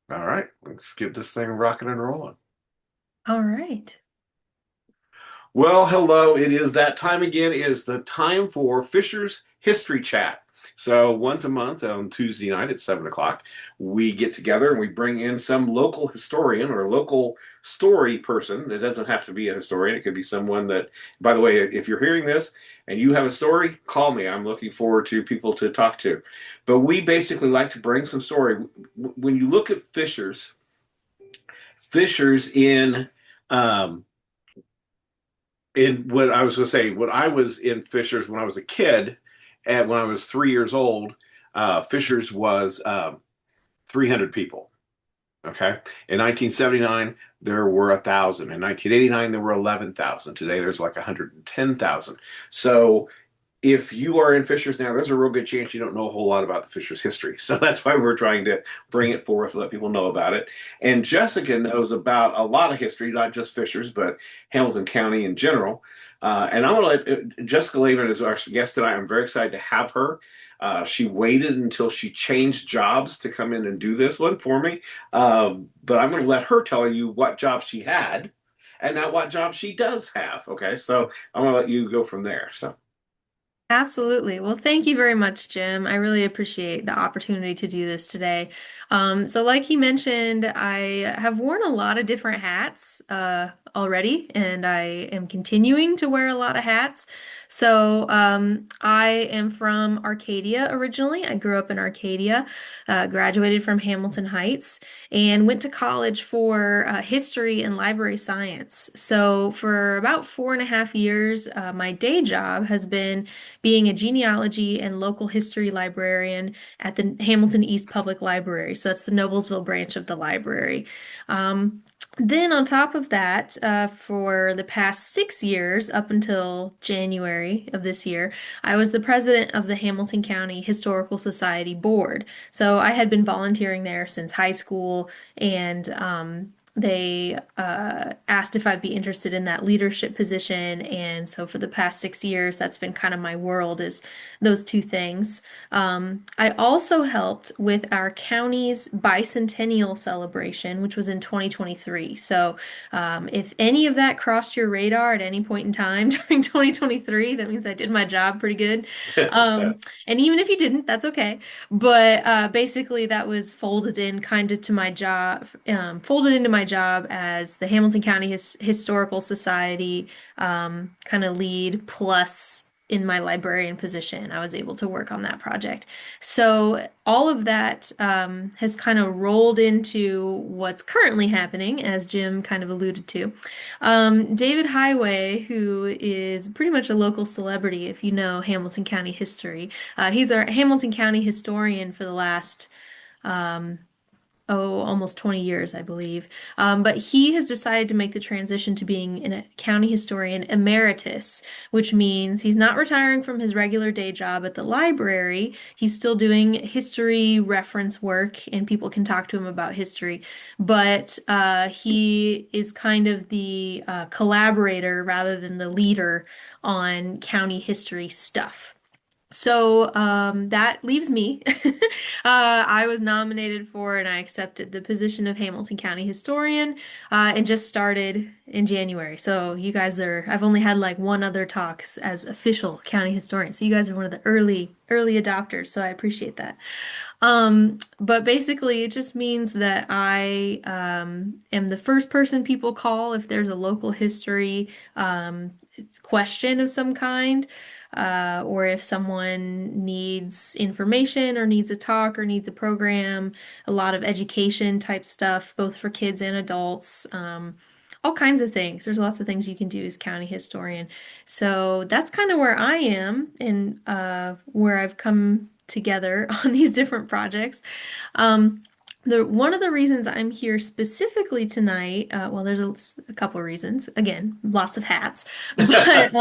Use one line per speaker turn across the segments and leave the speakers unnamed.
All right, let's get this thing rocking and rolling.
All right.
Well, hello. It is that time again. It is the time for Fisher's History Chat. So once a month on Tuesday night at 7 o'clock, we get together and we bring in some local historian or local story person. It doesn't have to be a historian. It could be someone that, by the way, if you're hearing this and you have a story, call me. I'm looking forward to people to talk to. But we basically like to bring some story. When you look at Fisher's um, in what I was going to say, when I was in Fishers when I was a kid, and when I was 3 years old, Fishers was 300 people. Okay. In 1979, there were 1,000. In 1989, there were 11,000. Today, there's like 110,000. So if you are in Fishers now, there's a real good chance you don't know a whole lot about the Fishers history. So that's why we're trying to bring it forth, let people know about it. And Jessica knows about a lot of history, not just Fishers, but Hamilton County in general. And I'm going to let Jessica Lehman is our guest tonight. I'm very excited to have her. She waited until she changed jobs to come in and do this one for me. But I'm going to let her tell you what job she had and now what job she does have. Okay. So I'm going to let you go from there. So.
Absolutely. Well, thank you very much, Jim. I really appreciate the opportunity to do this today. So like he mentioned, I have worn a lot of different hats already, and I am continuing to wear a lot of hats. So I am from Arcadia originally. I grew up in Arcadia, graduated from Hamilton Heights, and went to college for history and library science. So for about 4.5 years, my day job has been being a genealogy and local history librarian at the Hamilton East Public Library. So that's the Noblesville branch of the library. Um, then, on top of that, for the past 6 years, up until January of this year, I was the president of the Hamilton County Historical Society Board. So I had been volunteering there since high school, and they asked if I'd be interested in that leadership position. And so for the past 6 years, that's been kind of my world is those two things. I also helped with our county's bicentennial celebration, which was in 2023. So if any of that crossed your radar at any point in time during 2023, that means I did my job pretty good. And even if you didn't, that's okay. But basically, that was folded in kind of to my job, folded into my job as the Hamilton County Historical Society kind of lead, plus in my librarian position, I was able to work on that project. So all of that has kind of rolled into what's currently happening, as Jim kind of alluded to. David Highway, who is pretty much a local celebrity if you know Hamilton County history, he's our Hamilton County historian for the last, um, almost 20 years, I believe. But he has decided to make the transition to being a county historian emeritus, which means he's not retiring from his regular day job at the library. He's still doing history reference work, and people can talk to him about history. But he is kind of the collaborator rather than the leader on county history stuff. So that leaves me. I was nominated for and I accepted the position of Hamilton County Historian and just started in January. So you guys are, I've only had like one other talk as official county historian. So you guys are one of the early adopters. So I appreciate that. But basically, it just means that I am the first person people call if there's a local history question of some kind, or if someone needs information or needs a talk or needs a program, a lot of education type stuff, both for kids and adults. All kinds of things. There's lots of things you can do as county historian. So that's kind of where I am and where I've come together on these different projects. Um, one of the reasons I'm here specifically tonight, well, there's a couple of reasons. Again, lots of hats, but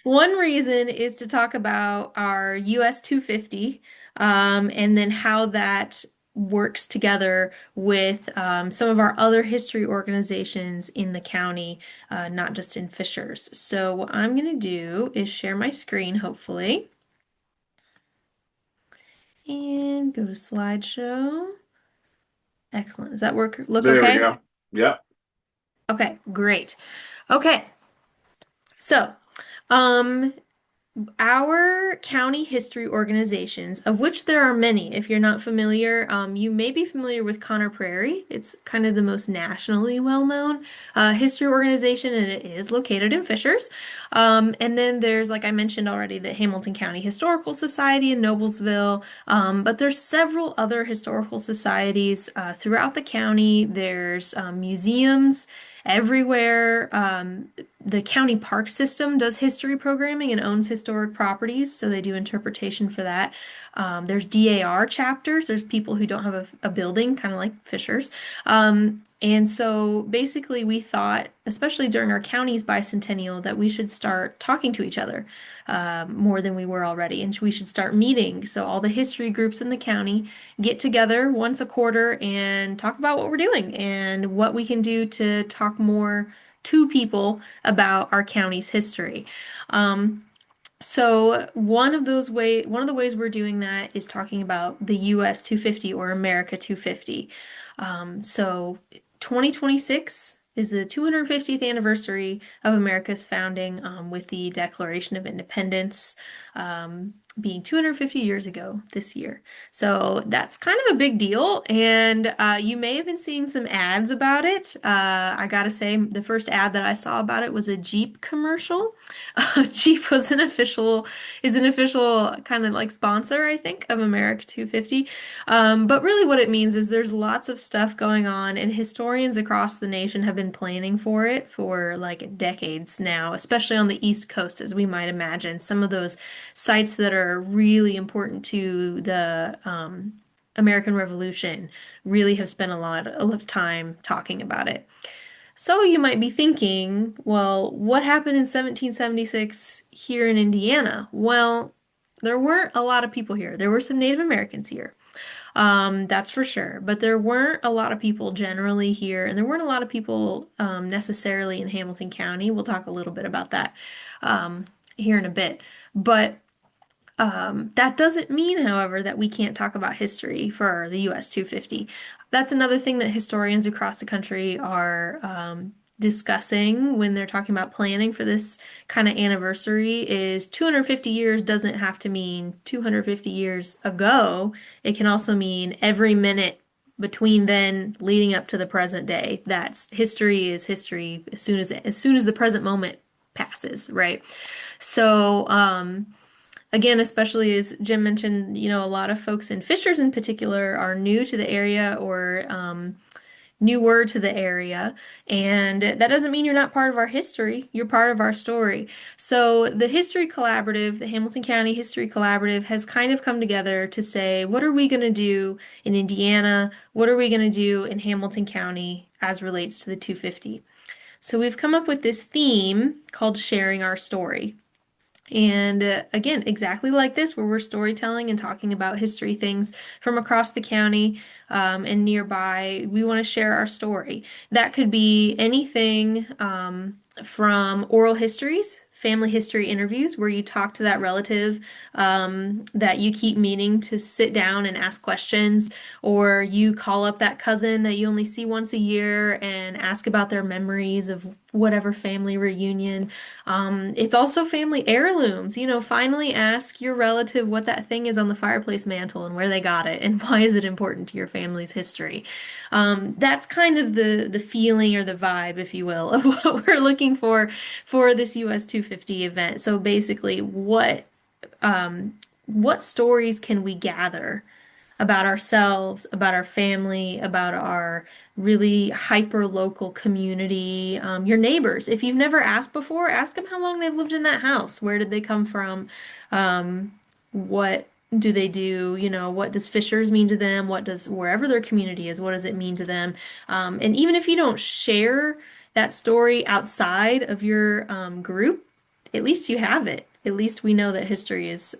one reason is to talk about our US 250, and then how that works together with some of our other history organizations in the county, not just in Fishers. So what I'm going to do is share my screen, hopefully, and go to slideshow. Excellent. Does that look
There we
okay?
go. Yep.
Okay, great. Okay, so um, our county history organizations, of which there are many, if you're not familiar, you may be familiar with Conner Prairie. It's kind of the most nationally well-known history organization, and it is located in Fishers. And then there's, like I mentioned already, the Hamilton County Historical Society in Noblesville. But there's several other historical societies throughout the county. There's museums everywhere. The county park system does history programming and owns historic properties, so they do interpretation for that. There's DAR chapters. There's people who don't have a building, kind of like Fishers. And so basically, we thought, especially during our county's bicentennial, that we should start talking to each other more than we were already, and we should start meeting. So all the history groups in the county get together once a quarter and talk about what we're doing and what we can do to talk more to people about our county's history. Um, so one of the ways we're doing that is talking about the US 250 or America 250. So 2026 is the 250th anniversary of America's founding, with the Declaration of Independence, being 250 years ago this year. So that's kind of a big deal, and you may have been seeing some ads about it. I gotta say, the first ad that I saw about it was a Jeep commercial. Jeep is an official kind of like sponsor, I think, of America 250. But really, what it means is there's lots of stuff going on, and historians across the nation have been planning for it for like decades now, especially on the East Coast, as we might imagine. Some of those sites that are really important to the American Revolution really have spent a lot of time talking about it. So you might be thinking, well, what happened in 1776 here in Indiana? Well, there weren't a lot of people here. There were some Native Americans here. That's for sure. But there weren't a lot of people generally here, and there weren't a lot of people necessarily in Hamilton County. We'll talk a little bit about that here in a bit. But that doesn't mean, however, that we can't talk about history for the US 250. That's another thing that historians across the country are discussing when they're talking about planning for this kind of anniversary is 250 years doesn't have to mean 250 years ago. It can also mean every minute between then leading up to the present day. That's history is history as soon as the present moment passes, right? So, again, especially as Jim mentioned, a lot of folks in Fishers in particular are new to the area or newer to the area. And that doesn't mean you're not part of our history. You're part of our story. So the History Collaborative, the Hamilton County History Collaborative, has kind of come together to say, what are we going to do in Indiana? What are we going to do in Hamilton County as relates to the 250? So we've come up with this theme called Sharing Our Story. And again, exactly like this, where we're storytelling and talking about history things from across the county and nearby, we want to share our story. That could be anything from oral histories, family history interviews, where you talk to that relative that you keep meaning to sit down and ask questions, or you call up that cousin that you only see once a year and ask about their memories of whatever family reunion. It's also family heirlooms. Finally ask your relative what that thing is on the fireplace mantle and where they got it and why is it important to your family's history. That's kind of the feeling or the vibe, if you will, of what we're looking for this US 250 event. So basically, what stories can we gather about ourselves, about our family, about our really hyper local community, your neighbors. If you've never asked before, ask them how long they've lived in that house. Where did they come from? What do they do? What does Fishers mean to them? What does wherever their community is, what does it mean to them? And even if you don't share that story outside of your group, at least you have it. At least we know that history is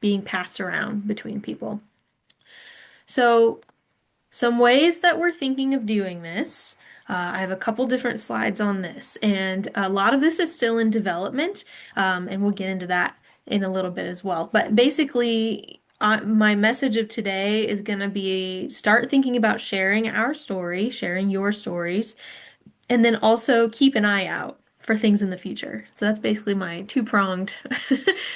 being passed around between people. So, some ways that we're thinking of doing this. I have a couple different slides on this, and a lot of this is still in development, and we'll get into that in a little bit as well. But basically, my message of today is going to be start thinking about sharing our story, sharing your stories, and then also keep an eye out for things in the future. So that's basically my two-pronged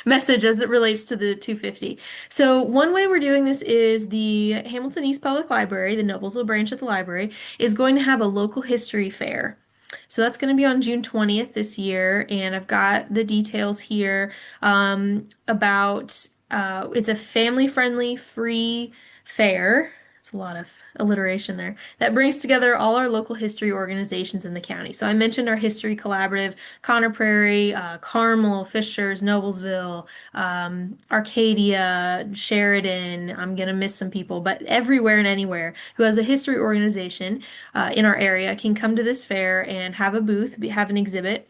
message as it relates to the 250. So one way we're doing this is the Hamilton East Public Library, the Noblesville branch of the library, is going to have a local history fair. So that's going to be on June 20th this year, and I've got the details here about it's a family-friendly, free fair. It's a lot of alliteration there that brings together all our local history organizations in the county. So I mentioned our History Collaborative, Conner Prairie, Carmel, Fishers, Noblesville, Arcadia, Sheridan. I'm gonna miss some people, but everywhere and anywhere who has a history organization in our area can come to this fair and have a booth, have an exhibit.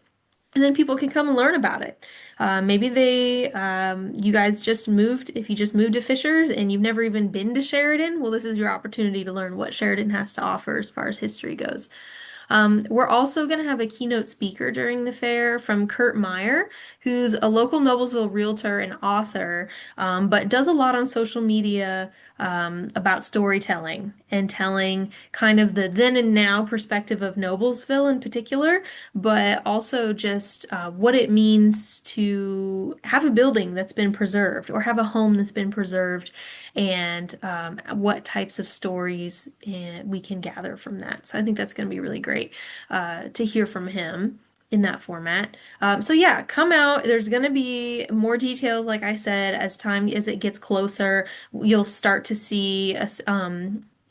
And then people can come and learn about it. Maybe you guys just moved, if you just moved to Fishers and you've never even been to Sheridan, well, this is your opportunity to learn what Sheridan has to offer as far as history goes. We're also going to have a keynote speaker during the fair from Kurt Meyer, who's a local Noblesville realtor and author, but does a lot on social media about storytelling and telling kind of the then and now perspective of Noblesville in particular, but also just what it means to have a building that's been preserved or have a home that's been preserved and what types of stories we can gather from that. So I think that's going to be really great to hear from him in that format. So yeah, come out. There's going to be more details, like I said, as it gets closer. You'll start to see us.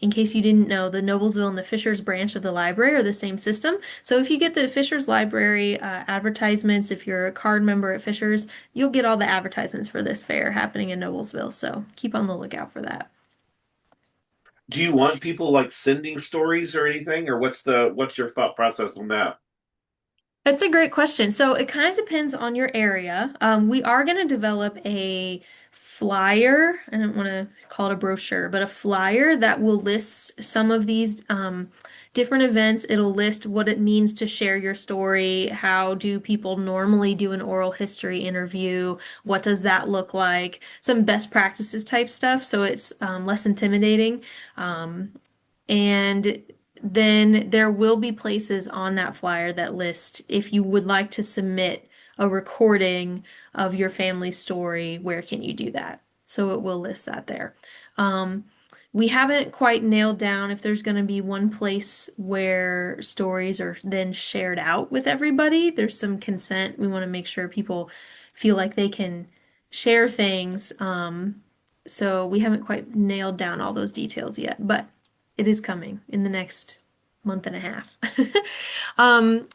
In case you didn't know, the Noblesville and the Fishers branch of the library are the same system. So if you get the Fishers Library advertisements, if you're a card member at Fishers, you'll get all the advertisements for this fair happening in Noblesville. So keep on the lookout for that.
Do you want people like sending stories or anything, or what's your thought process on that?
That's a great question. So it kind of depends on your area. We are going to develop a flyer. I don't want to call it a brochure, but a flyer that will list some of these different events. It'll list what it means to share your story. How do people normally do an oral history interview? What does that look like? Some best practices type stuff, so it's less intimidating. And then there will be places on that flyer that list if you would like to submit a recording of your family story, where can you do that? So it will list that there. Um, we haven't quite nailed down if there's going to be one place where stories are then shared out with everybody. There's some consent. We want to make sure people feel like they can share things. So we haven't quite nailed down all those details yet, but it is coming in the next month and a half.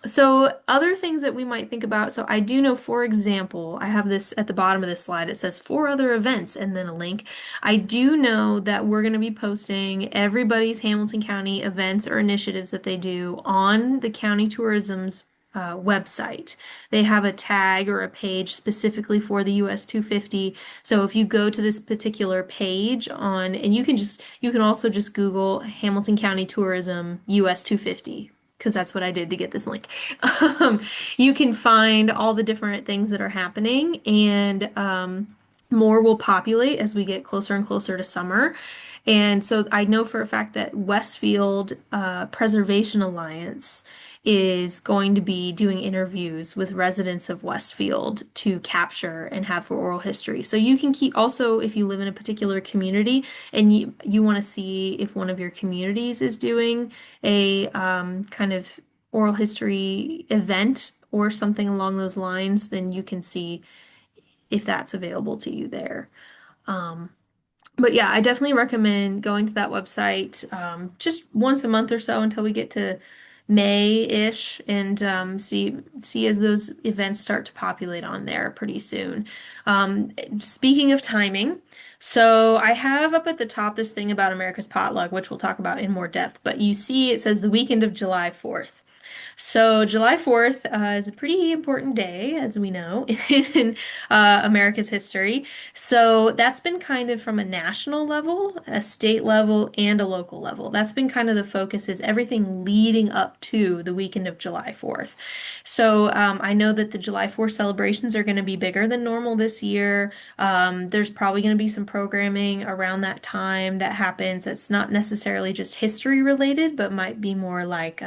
So other things that we might think about. So I do know, for example, I have this at the bottom of this slide. It says four other events and then a link. I do know that we're going to be posting everybody's Hamilton County events or initiatives that they do on the county tourism's website. They have a tag or a page specifically for the US 250. So if you go to this particular page and you can also just Google Hamilton County Tourism US 250 because that's what I did to get this link. You can find all the different things that are happening and more will populate as we get closer and closer to summer. And so I know for a fact that Westfield Preservation Alliance is going to be doing interviews with residents of Westfield to capture and have for oral history. So you can keep also if you live in a particular community and you want to see if one of your communities is doing a kind of oral history event or something along those lines, then you can see if that's available to you there. But yeah, I definitely recommend going to that website just once a month or so until we get to May-ish and see as those events start to populate on there pretty soon. Speaking of timing, so I have up at the top this thing about America's Potluck, which we'll talk about in more depth, but you see it says the weekend of July 4th. So July 4th is a pretty important day, as we know, in America's history. So that's been kind of from a national level, a state level, and a local level. That's been kind of the focus is everything leading up to the weekend of July 4th. So I know that the July 4th celebrations are going to be bigger than normal this year. There's probably going to be some programming around that time that happens that's not necessarily just history related, but might be more like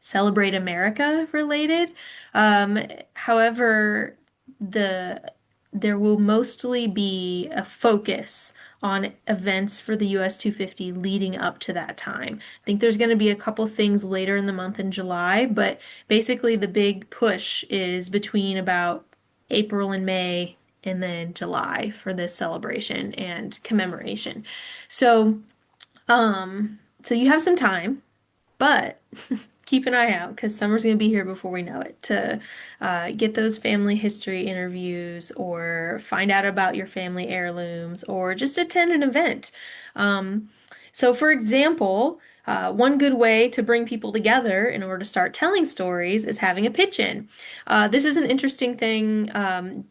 Celebrate America related. Um, However, the there will mostly be a focus on events for the US 250 leading up to that time. I think there's going to be a couple things later in the month in July, but basically the big push is between about April and May and then July for this celebration and commemoration. So, so you have some time, but keep an eye out because summer's going to be here before we know it to get those family history interviews or find out about your family heirlooms or just attend an event. Um, so, for example, one good way to bring people together in order to start telling stories is having a pitch-in. This is an interesting thing.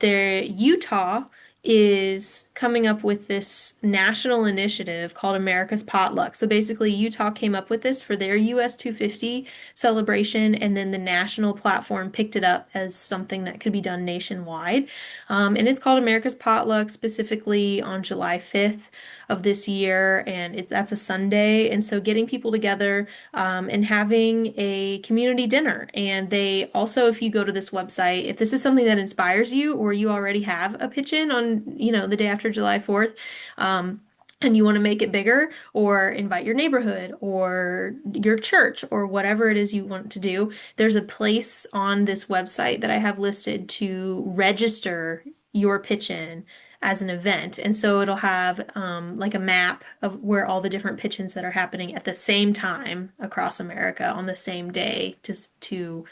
Utah is coming up with this national initiative called America's Potluck. So basically, Utah came up with this for their US 250 celebration, and then the national platform picked it up as something that could be done nationwide. And it's called America's Potluck specifically on July 5th of this year, and that's a Sunday. And so getting people together and having a community dinner. And they also, if you go to this website, if this is something that inspires you or you already have a pitch in on, the day after July 4th, and you want to make it bigger or invite your neighborhood or your church or whatever it is you want to do, there's a place on this website that I have listed to register your pitch in as an event. And so it'll have like a map of where all the different pitch-ins that are happening at the same time across America on the same day to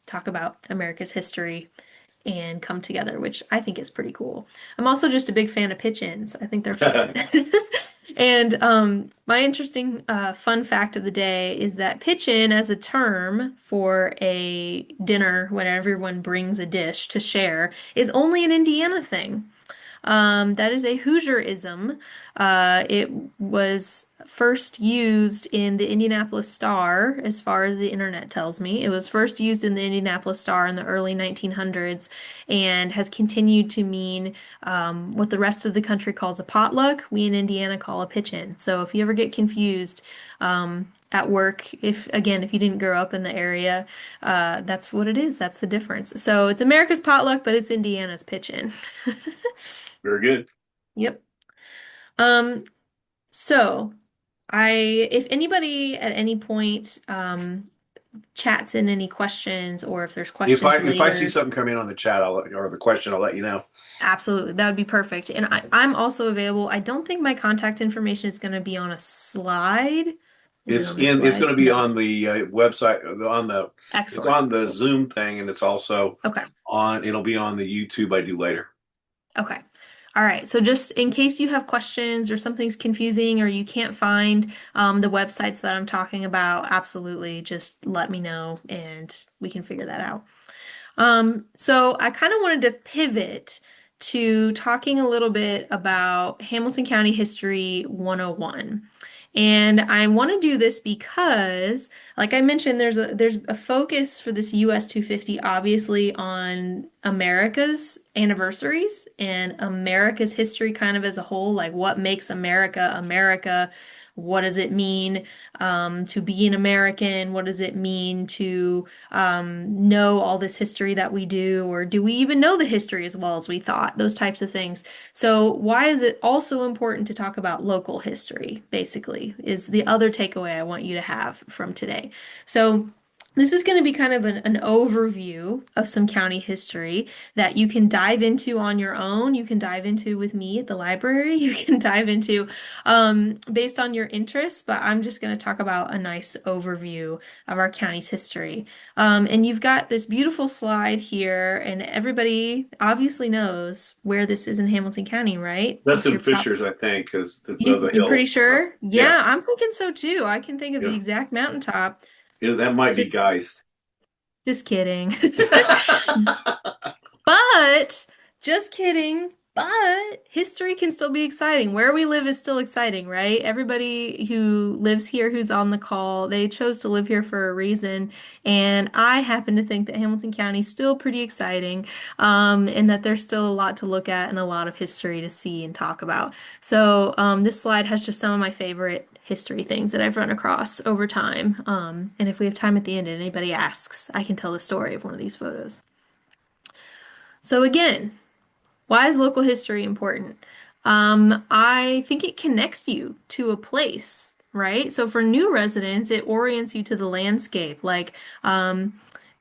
talk about America's history and come together, which I think is pretty cool. I'm also just a big fan of pitch-ins. I think they're fun. And my interesting fun fact of the day is that pitch-in as a term for a dinner when everyone brings a dish to share is only an Indiana thing. That is a Hoosierism. It was first used in the Indianapolis Star, as far as the internet tells me. It was first used in the Indianapolis Star in the early 1900s and has continued to mean what the rest of the country calls a potluck, we in Indiana call a pitch-in. So if you ever get confused, at work, if you didn't grow up in the area, that's what it is. That's the difference. So it's America's potluck, but it's Indiana's pitch-in.
Very good.
Yep. Um, so if anybody at any point chats in any questions or if there's questions
If I see
later,
something come in on the chat, or the question, I'll let you know.
absolutely, that would be perfect. And I'm also available. I don't think my contact information is going to be on a slide. Is it on the
It's going
slide?
to be
No.
on the website it's
Excellent.
on the Zoom thing, and it's also
Okay.
it'll be on the YouTube I do later.
Okay. All right. So just in case you have questions or something's confusing or you can't find the websites that I'm talking about, absolutely just let me know and we can figure that out. So I kind of wanted to pivot to talking a little bit about Hamilton County History 101. And I want to do this because, like I mentioned, there's a focus for this US 250 obviously on America's anniversaries and America's history kind of as a whole, like what makes America America? What does it mean to be an American? What does it mean to know all this history that we do? Or do we even know the history as well as we thought? Those types of things. So, why is it also important to talk about local history, basically, is the other takeaway I want you to have from today. So, this is going to be kind of an overview of some county history that you can dive into on your own. You can dive into with me at the library. You can dive into based on your interests, but I'm just going to talk about a nice overview of our county's history. And you've got this beautiful slide here, and everybody obviously knows where this is in Hamilton County, right?
That's
It's
in
your prop.
Fishers, I think, because of the
You're pretty
hills.
sure?
Yeah,
Yeah, I'm thinking so too. I can think of the
yeah.
exact mountaintop.
That might be
Just
Geist.
just kidding. But just kidding. But history can still be exciting. Where we live is still exciting, right? Everybody who lives here, who's on the call, they chose to live here for a reason. And I happen to think that Hamilton County is still pretty exciting, and that there's still a lot to look at and a lot of history to see and talk about. So, this slide has just some of my favorite history things that I've run across over time. And if we have time at the end and anybody asks, I can tell the story of one of these photos. So again, why is local history important? I think it connects you to a place, right? So for new residents, it orients you to the landscape. Like,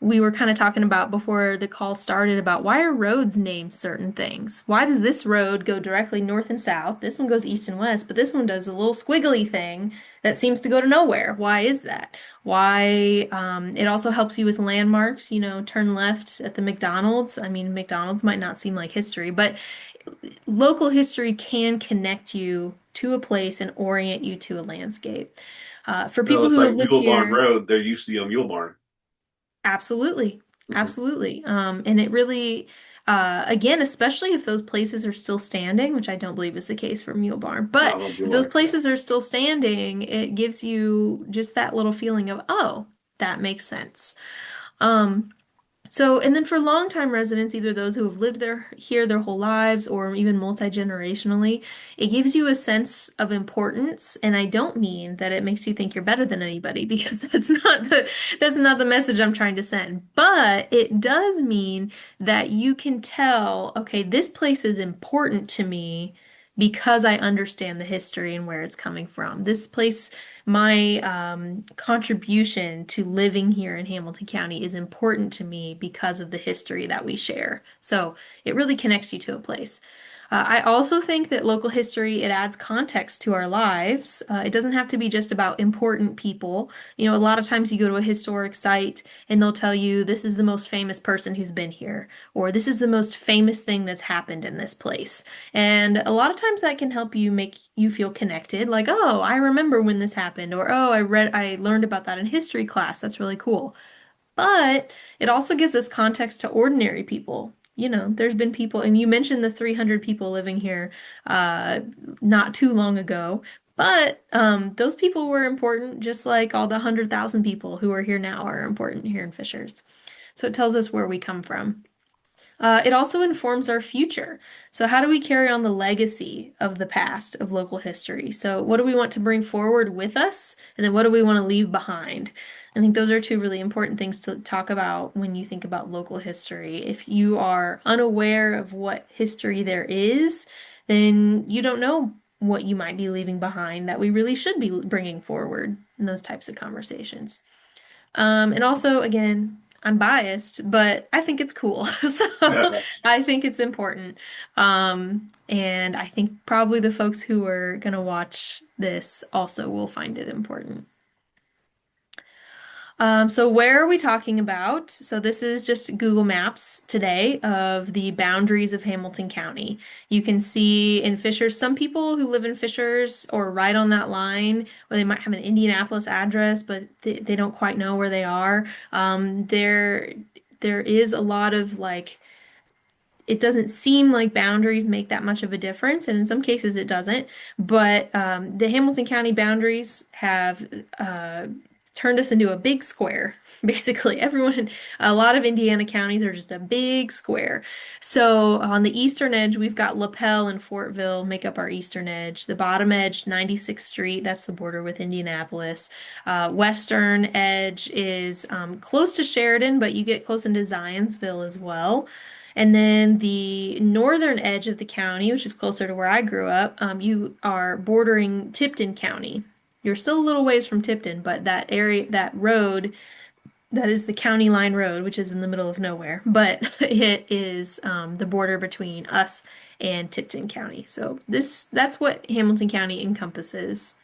we were kind of talking about before the call started about why are roads named certain things? Why does this road go directly north and south? This one goes east and west, but this one does a little squiggly thing that seems to go to nowhere. Why is that? Why, it also helps you with landmarks, turn left at the McDonald's. I mean, McDonald's might not seem like history, but local history can connect you to a place and orient you to a landscape. For
No,
people
it's
who have
like
lived
Mule Barn
here,
Road. There used to be a Mule Barn.
absolutely,
Hmm.
absolutely. And it really, again, especially if those places are still standing, which I don't believe is the case for Mule Barn,
No,
but
no Mule
if those
Barn.
places are still standing, it gives you just that little feeling of, oh, that makes sense. Um, So, and then for longtime residents, either those who have lived there here their whole lives or even multi-generationally, it gives you a sense of importance. And I don't mean that it makes you think you're better than anybody because that's not the message I'm trying to send. But it does mean that you can tell, okay, this place is important to me because I understand the history and where it's coming from. This place, my contribution to living here in Hamilton County is important to me because of the history that we share. So it really connects you to a place. I also think that local history, it adds context to our lives. It doesn't have to be just about important people. A lot of times you go to a historic site and they'll tell you this is the most famous person who's been here, or this is the most famous thing that's happened in this place. And a lot of times that can help you make you feel connected, like, oh, I remember when this happened, or oh, I learned about that in history class. That's really cool. But it also gives us context to ordinary people. There's been people, and you mentioned the 300 people living here uh, not too long ago, but those people were important, just like all the 100,000 people who are here now are important here in Fishers. So it tells us where we come from. It also informs our future. So, how do we carry on the legacy of the past of local history? So, what do we want to bring forward with us? And then, what do we want to leave behind? I think those are two really important things to talk about when you think about local history. If you are unaware of what history there is, then you don't know what you might be leaving behind that we really should be bringing forward in those types of conversations. And also, again, I'm biased, but I think it's cool. So I think it's important. And I think probably the folks who are going to watch this also will find it important. So where are we talking about? So this is just Google Maps today of the boundaries of Hamilton County. You can see in Fishers, some people who live in Fishers or right on that line, or they might have an Indianapolis address, but they don't quite know where they are. There is a lot of like it doesn't seem like boundaries make that much of a difference, and in some cases it doesn't. But the Hamilton County boundaries have turned us into a big square. Basically, a lot of Indiana counties are just a big square. So on the eastern edge, we've got LaPel and Fortville make up our eastern edge. The bottom edge, 96th Street, that's the border with Indianapolis. Western edge is close to Sheridan, but you get close into Zionsville as well. And then the northern edge of the county, which is closer to where I grew up, you are bordering Tipton County. You're still a little ways from Tipton, but that area, that road, that is the county line road, which is in the middle of nowhere, but it is the border between us and Tipton County. So that's what Hamilton County encompasses.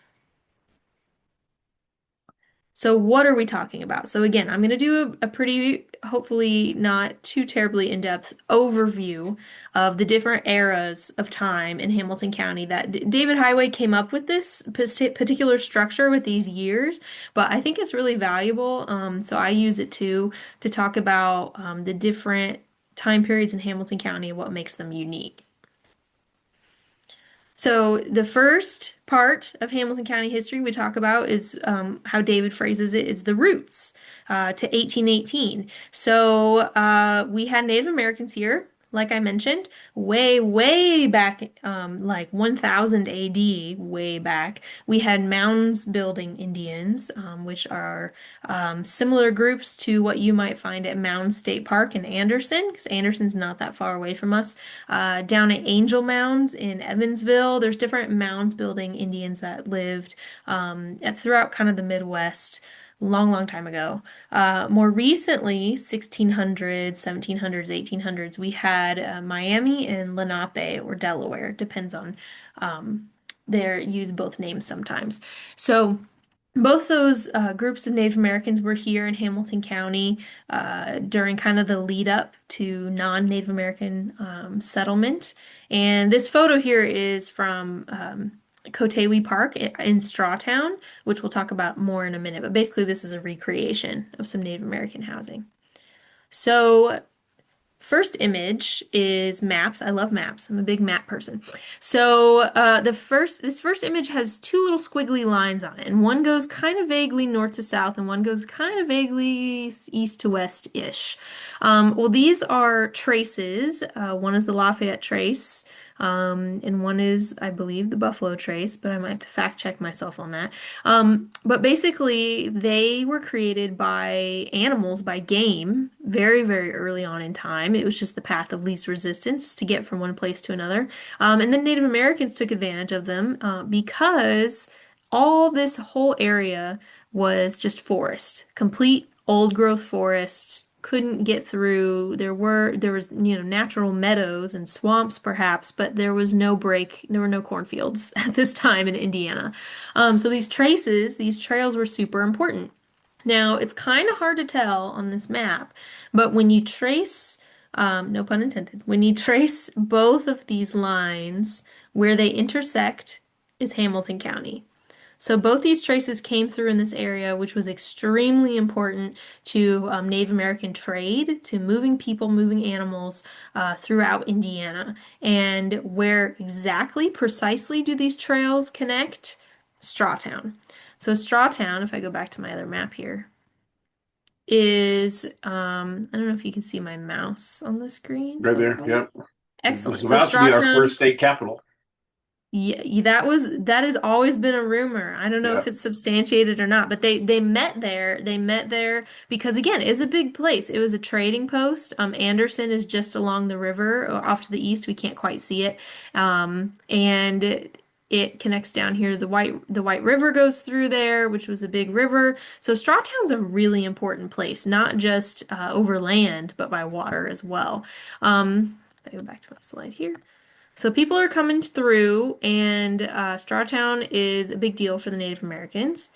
So what are we talking about? So again, I'm going to do a pretty, hopefully not too terribly in-depth overview of the different eras of time in Hamilton County that David Highway came up with this particular structure with these years, but I think it's really valuable. So I use it too to talk about the different time periods in Hamilton County and what makes them unique. So the first part of Hamilton County history we talk about is how David phrases it is the roots to 1818. So we had Native Americans here, like I mentioned, way, way back, like 1000 AD, way back. We had mounds building Indians, which are similar groups to what you might find at Mound State Park in Anderson, because Anderson's not that far away from us. Down at Angel Mounds in Evansville, there's different mounds building Indians that lived throughout kind of the Midwest. Long, long time ago. More recently, 1600s, 1700s, 1800s, we had Miami and Lenape or Delaware. Depends on they use both names sometimes. So both those groups of Native Americans were here in Hamilton County during kind of the lead up to non-Native American settlement. And this photo here is from Kotewi Park in Strawtown, which we'll talk about more in a minute. But basically, this is a recreation of some Native American housing. So first image is maps. I love maps. I'm a big map person. So this first image has two little squiggly lines on it, and one goes kind of vaguely north to south, and one goes kind of vaguely east to west-ish. Well, these are traces. One is the Lafayette Trace. And one is, I believe, the Buffalo Trace, but I might have to fact check myself on that. But basically, they were created by animals, by game, very, very early on in time. It was just the path of least resistance to get from one place to another. And then Native Americans took advantage of them because all this whole area was just forest, complete old growth forest, couldn't get through. There was, natural meadows and swamps perhaps, but there was no break, there were no cornfields at this time in Indiana. So these traces, these trails were super important. Now, it's kind of hard to tell on this map, but when you trace, no pun intended, when you trace both of these lines, where they intersect is Hamilton County. So both these traces came through in this area, which was extremely important to Native American trade, to moving people, moving animals throughout Indiana. And where exactly, precisely do these trails connect? Strawtown. So Strawtown, if I go back to my other map here, is I don't know if you can see my mouse on the screen.
Right there.
Hopefully.
Yep. It was
Excellent. So
about to be our
Strawtown.
first state capital.
Yeah, that has always been a rumor. I don't know
Yeah.
if it's substantiated or not, but they met there. They met there because again, it's a big place. It was a trading post. Anderson is just along the river, or off to the east. We can't quite see it, and it connects down here. The White River goes through there, which was a big river. So Strawtown's a really important place, not just over land, but by water as well. If I go back to my slide here. So people are coming through, and Strawtown is a big deal for the Native Americans.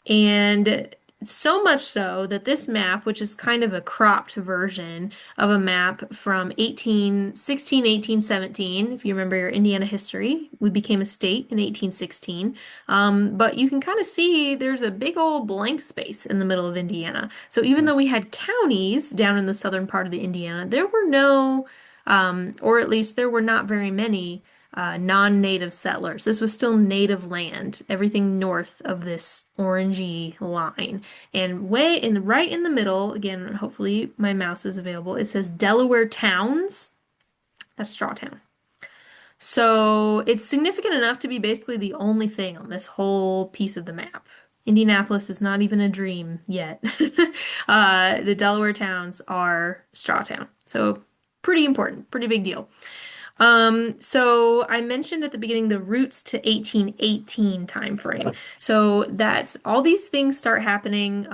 And so much so that this map, which is kind of a cropped version of a map from 1816, 1817, if you remember your Indiana history, we became a state in 1816. But you can kind of see there's a big old blank space in the middle of Indiana. So even though we had counties down in the southern part of the Indiana, there were no or at least there were not very many non-native settlers. This was still native land, everything north of this orangey line. And right in the middle, again, hopefully my mouse is available, it says Delaware Towns. That's Strawtown. So it's significant enough to be basically the only thing on this whole piece of the map. Indianapolis is not even a dream yet. The Delaware towns are Strawtown. So pretty important, pretty big deal. So I mentioned at the beginning the roots to 1818 time frame. So that's all these things start happening.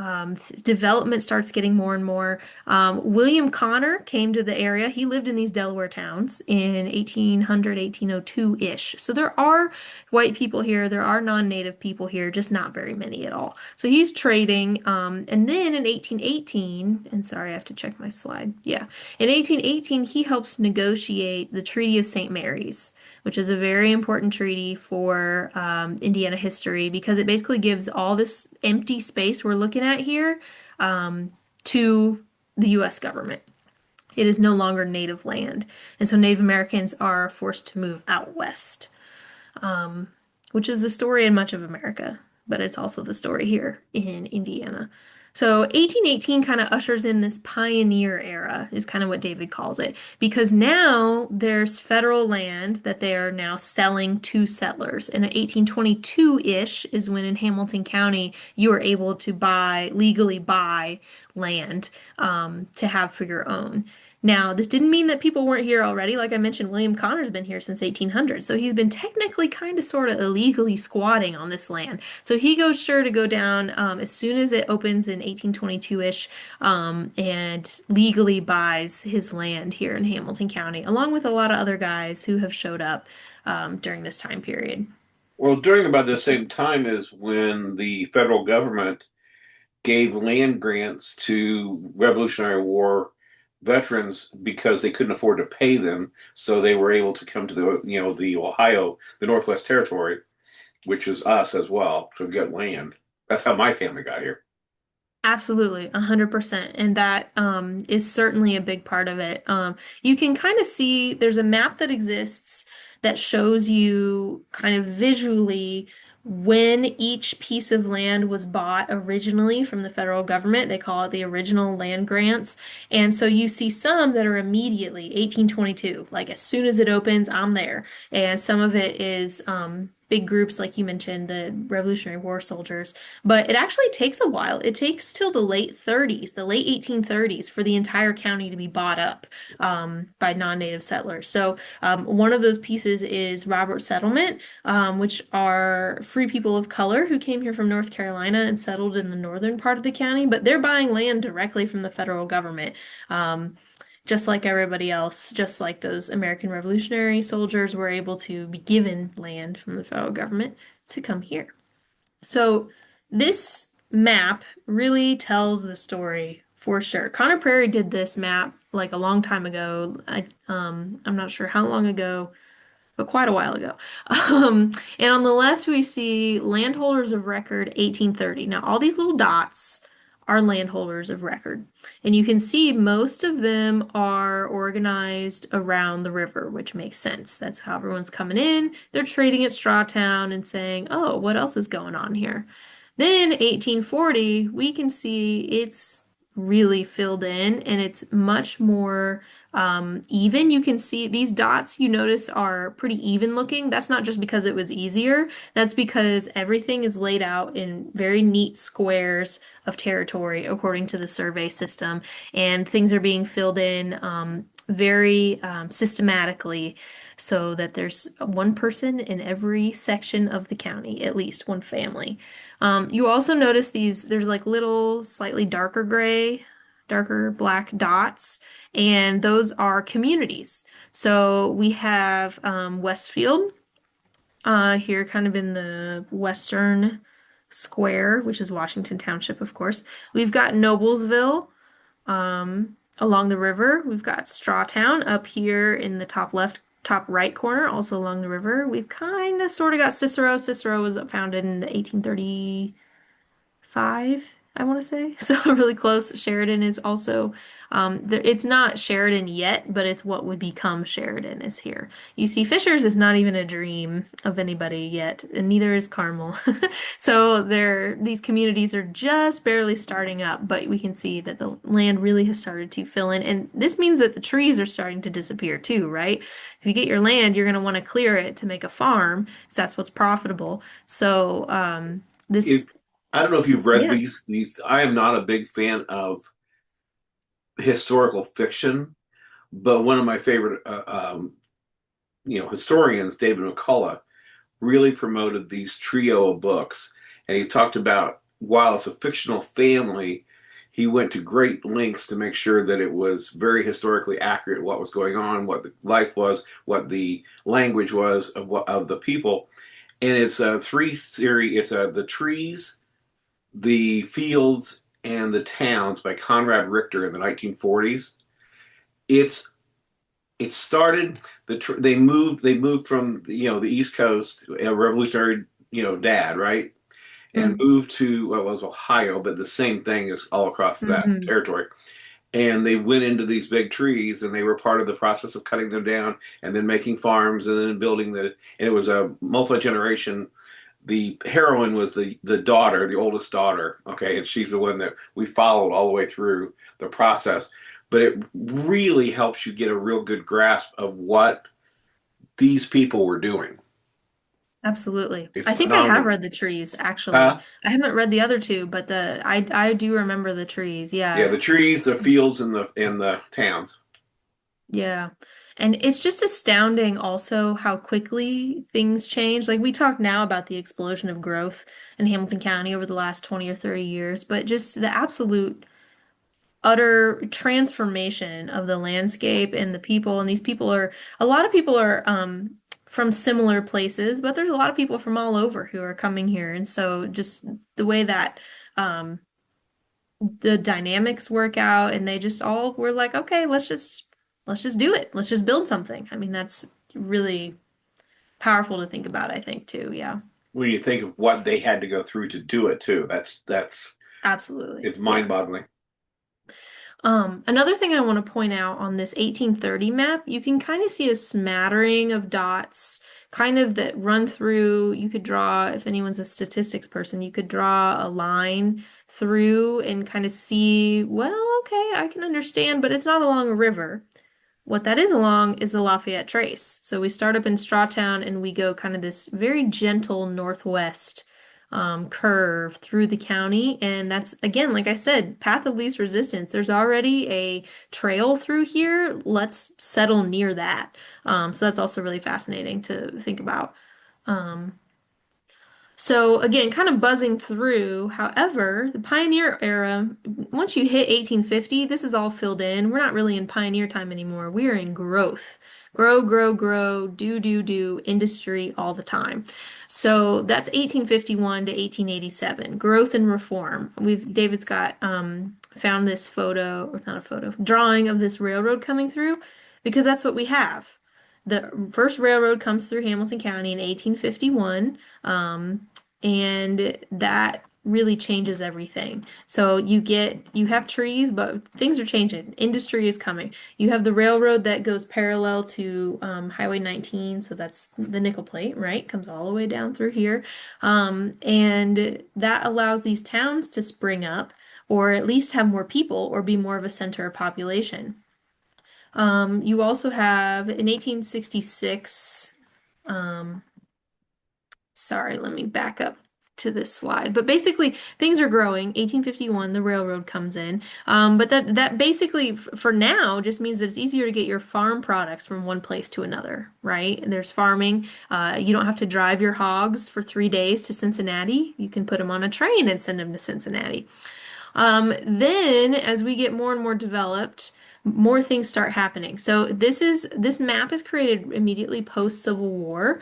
Development starts getting more and more. William Connor came to the area. He lived in these Delaware towns in 1800, 1802-ish. So there are white people here. There are non-native people here, just not very many at all. So he's trading. And then in 1818, and sorry, I have to check my slide. Yeah. In 1818, he helps negotiate the Treaty of St. Mary's, which is a very important treaty for Indiana history because it basically gives all this empty space we're looking at here um, to the U.S. government. It is no longer native land. And so Native Americans are forced to move out west, um, which is the story in much of America, but it's also the story here in Indiana. So 1818 kind of ushers in this pioneer era, is kind of what David calls it, because now there's federal land that they are now selling to settlers. And 1822-ish is when in Hamilton County you are able to legally buy land to have for your own. Now, this didn't mean that people weren't here already. Like I mentioned, William Connor's been here since 1800, so he's been technically kind of sort of illegally squatting on this land. So he goes sure to go down as soon as it opens in 1822-ish and legally buys his land here in Hamilton County, along with a lot of other guys who have showed up during this time period.
Well, during about the same time is when the federal government gave land grants to Revolutionary War veterans because they couldn't afford to pay them, so they were able to come to the Ohio, the Northwest Territory, which is us as well, to get land. That's how my family got here.
Absolutely, 100%. And that is certainly a big part of it. You can kind of see there's a map that exists that shows you kind of visually when each piece of land was bought originally from the federal government. They call it the original land grants. And so you see some that are immediately 1822, like as soon as it opens, I'm there. And some of it is big groups, like you mentioned, the Revolutionary War soldiers. But it actually takes a while. It takes till the late 30s, the late 1830s, for the entire county to be bought up by non-native settlers. So one of those pieces is Robert Settlement, which are free people of color who came here from North Carolina and settled in the northern part of the county, but they're buying land directly from the federal government. Um, just like everybody else, just like those American Revolutionary soldiers were able to be given land from the federal government to come here. So this map really tells the story for sure. Connor Prairie did this map like a long time ago. I'm not sure how long ago, but quite a while ago. And on the left we see landholders of record 1830. Now all these little dots are landholders of record. And you can see most of them are organized around the river, which makes sense. That's how everyone's coming in. They're trading at Strawtown and saying, oh, what else is going on here? Then 1840, we can see it's really filled in and it's much more even. You can see these dots you notice are pretty even looking. That's not just because it was easier. That's because everything is laid out in very neat squares of territory according to the survey system, and things are being filled in very systematically so that there's one person in every section of the county, at least one family. You also notice there's like little slightly darker gray, darker black dots, and those are communities. So we have Westfield here, kind of in the western square, which is Washington Township, of course. We've got Noblesville along the river. We've got Strawtown up here in the top left, top right corner, also along the river. We've kind of sort of got Cicero. Cicero was founded in the 1830s. Five, I want to say. So really close. Sheridan is also it's not Sheridan yet, but it's what would become Sheridan is here. You see, Fishers is not even a dream of anybody yet, and neither is Carmel. So these communities are just barely starting up, but we can see that the land really has started to fill in, and this means that the trees are starting to disappear too, right? If you get your land, you're going to want to clear it to make a farm, because that's what's profitable. So
It,
this.
I don't know if you've read
Yeah.
these. I am not a big fan of historical fiction, but one of my favorite historians, David McCullough, really promoted these trio of books. And he talked about, while it's a fictional family, he went to great lengths to make sure that it was very historically accurate what was going on, what the life was, what the language was of the people. And it's a three series. It's the trees, the fields, and the towns by Conrad Richter in the 1940s. It's it started they moved from the East Coast, a revolutionary dad, right, and moved to what was Ohio, but the same thing is all across that
Mm-hmm.
territory. And they went into these big trees, and they were part of the process of cutting them down and then making farms and then building and it was a multi-generation. The heroine was the daughter, the oldest daughter, okay, and she's the one that we followed all the way through the process. But it really helps you get a real good grasp of what these people were doing.
Absolutely.
It's
I think I have
phenomenal.
read The Trees, actually.
Huh?
I haven't read the other two, but I do remember The Trees.
Yeah,
Yeah.
the trees, the fields, and the towns.
Yeah. And it's just astounding also how quickly things change. Like we talk now about the explosion of growth in Hamilton County over the last 20 or 30 years, but just the absolute utter transformation of the landscape and the people. And these people are, a lot of people are from similar places, but there's a lot of people from all over who are coming here. And so just the way that um, the dynamics work out, and they just all were like, okay, let's just do it. Let's just build something. I mean, that's really powerful to think about, I think, too. Yeah,
When you think of what they had to go through to do it too, that's
absolutely.
it's
Yeah.
mind-boggling.
Another thing I want to point out on this 1830 map, you can kind of see a smattering of dots, kind of that run through. You could draw, if anyone's a statistics person, you could draw a line through and kind of see, well, okay, I can understand, but it's not along a river. What that is along is the Lafayette Trace. So we start up in Strawtown and we go kind of this very gentle northwest curve through the county. And that's, again, like I said, path of least resistance. There's already a trail through here. Let's settle near that. So that's also really fascinating to think about. Um, so again, kind of buzzing through. However, the pioneer era, once you hit 1850, this is all filled in. We're not really in pioneer time anymore. We are in growth. Grow, grow, grow, do, industry all the time. So that's 1851 to 1887. Growth and reform. David's got found this photo, or not a photo, drawing of this railroad coming through because that's what we have. The first railroad comes through Hamilton County in 1851. And that really changes everything. So you have trees, but things are changing. Industry is coming. You have the railroad that goes parallel to Highway 19, so that's the nickel plate, right? Comes all the way down through here. And that allows these towns to spring up, or at least have more people, or be more of a center of population. You also have in 1866, um, sorry, let me back up to this slide. But basically, things are growing. 1851, the railroad comes in. But that basically, for now, just means that it's easier to get your farm products from one place to another, right? And there's farming. You don't have to drive your hogs for 3 days to Cincinnati. You can put them on a train and send them to Cincinnati. Then, as we get more and more developed, more things start happening. So this map is created immediately post Civil War.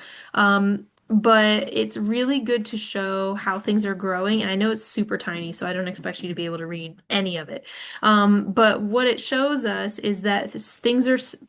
But it's really good to show how things are growing. And I know it's super tiny, so I don't expect you to be able to read any of it. But what it shows us is that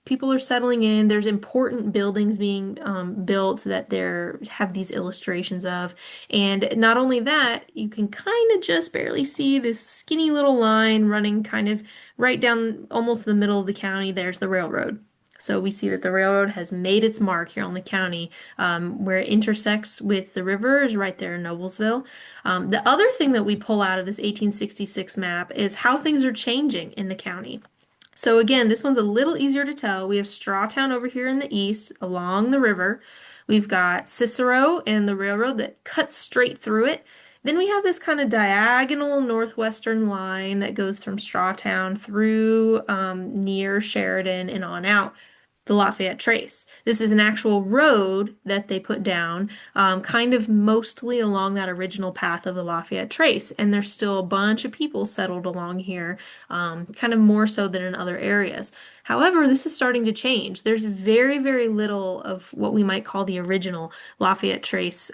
people are settling in. There's important buildings being built that there have these illustrations of. And not only that, you can kind of just barely see this skinny little line running kind of right down almost the middle of the county. There's the railroad. So we see that the railroad has made its mark here on the county. Where it intersects with the river is right there in Noblesville. The other thing that we pull out of this 1866 map is how things are changing in the county. So again, this one's a little easier to tell. We have Strawtown over here in the east along the river. We've got Cicero and the railroad that cuts straight through it. Then we have this kind of diagonal northwestern line that goes from Strawtown through near Sheridan and on out. the Lafayette Trace. This is an actual road that they put down, kind of mostly along that original path of the Lafayette Trace. And there's still a bunch of people settled along here, kind of more so than in other areas. However, this is starting to change. There's very, very little of what we might call the original Lafayette Trace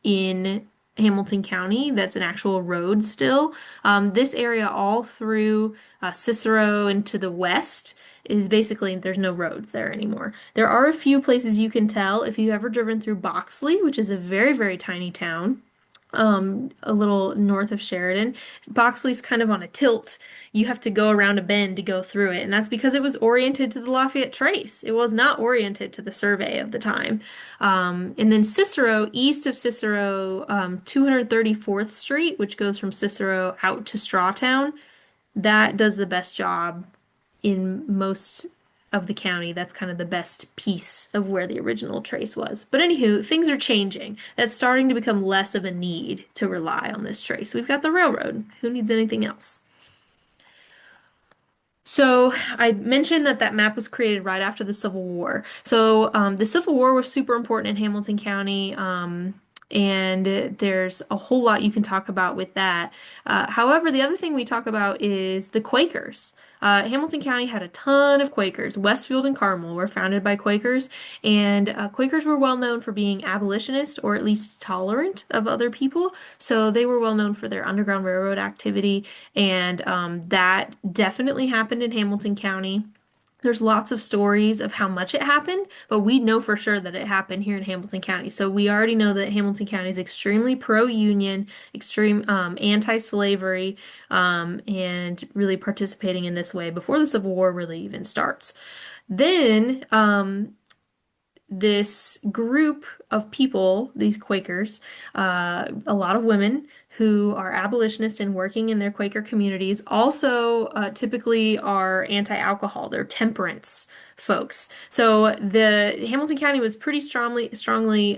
in Hamilton County. That's an actual road still. This area all through Cicero and to the west is basically there's no roads there anymore. There are a few places you can tell if you've ever driven through Boxley, which is a very, very tiny town, a little north of Sheridan. Boxley's kind of on a tilt. You have to go around a bend to go through it, and that's because it was oriented to the Lafayette Trace. It was not oriented to the survey of the time. And then Cicero, east of Cicero, 234th Street, which goes from Cicero out to Strawtown, that does the best job in most of the county. That's kind of the best piece of where the original trace was. But anywho, things are changing. That's starting to become less of a need to rely on this trace. We've got the railroad. Who needs anything else? So I mentioned that that map was created right after the Civil War. So the Civil War was super important in Hamilton County, and there's a whole lot you can talk about with that. However, the other thing we talk about is the Quakers. Hamilton County had a ton of Quakers. Westfield and Carmel were founded by Quakers, and Quakers were well known for being abolitionist or at least tolerant of other people. So they were well known for their Underground Railroad activity, and that definitely happened in Hamilton County. There's lots of stories of how much it happened, but we know for sure that it happened here in Hamilton County. So we already know that Hamilton County is extremely pro-union, extreme anti-slavery, and really participating in this way before the Civil War really even starts. Then this group of people, these Quakers, a lot of women who are abolitionists and working in their Quaker communities, also typically are anti-alcohol. They're temperance folks. So the Hamilton County was pretty strongly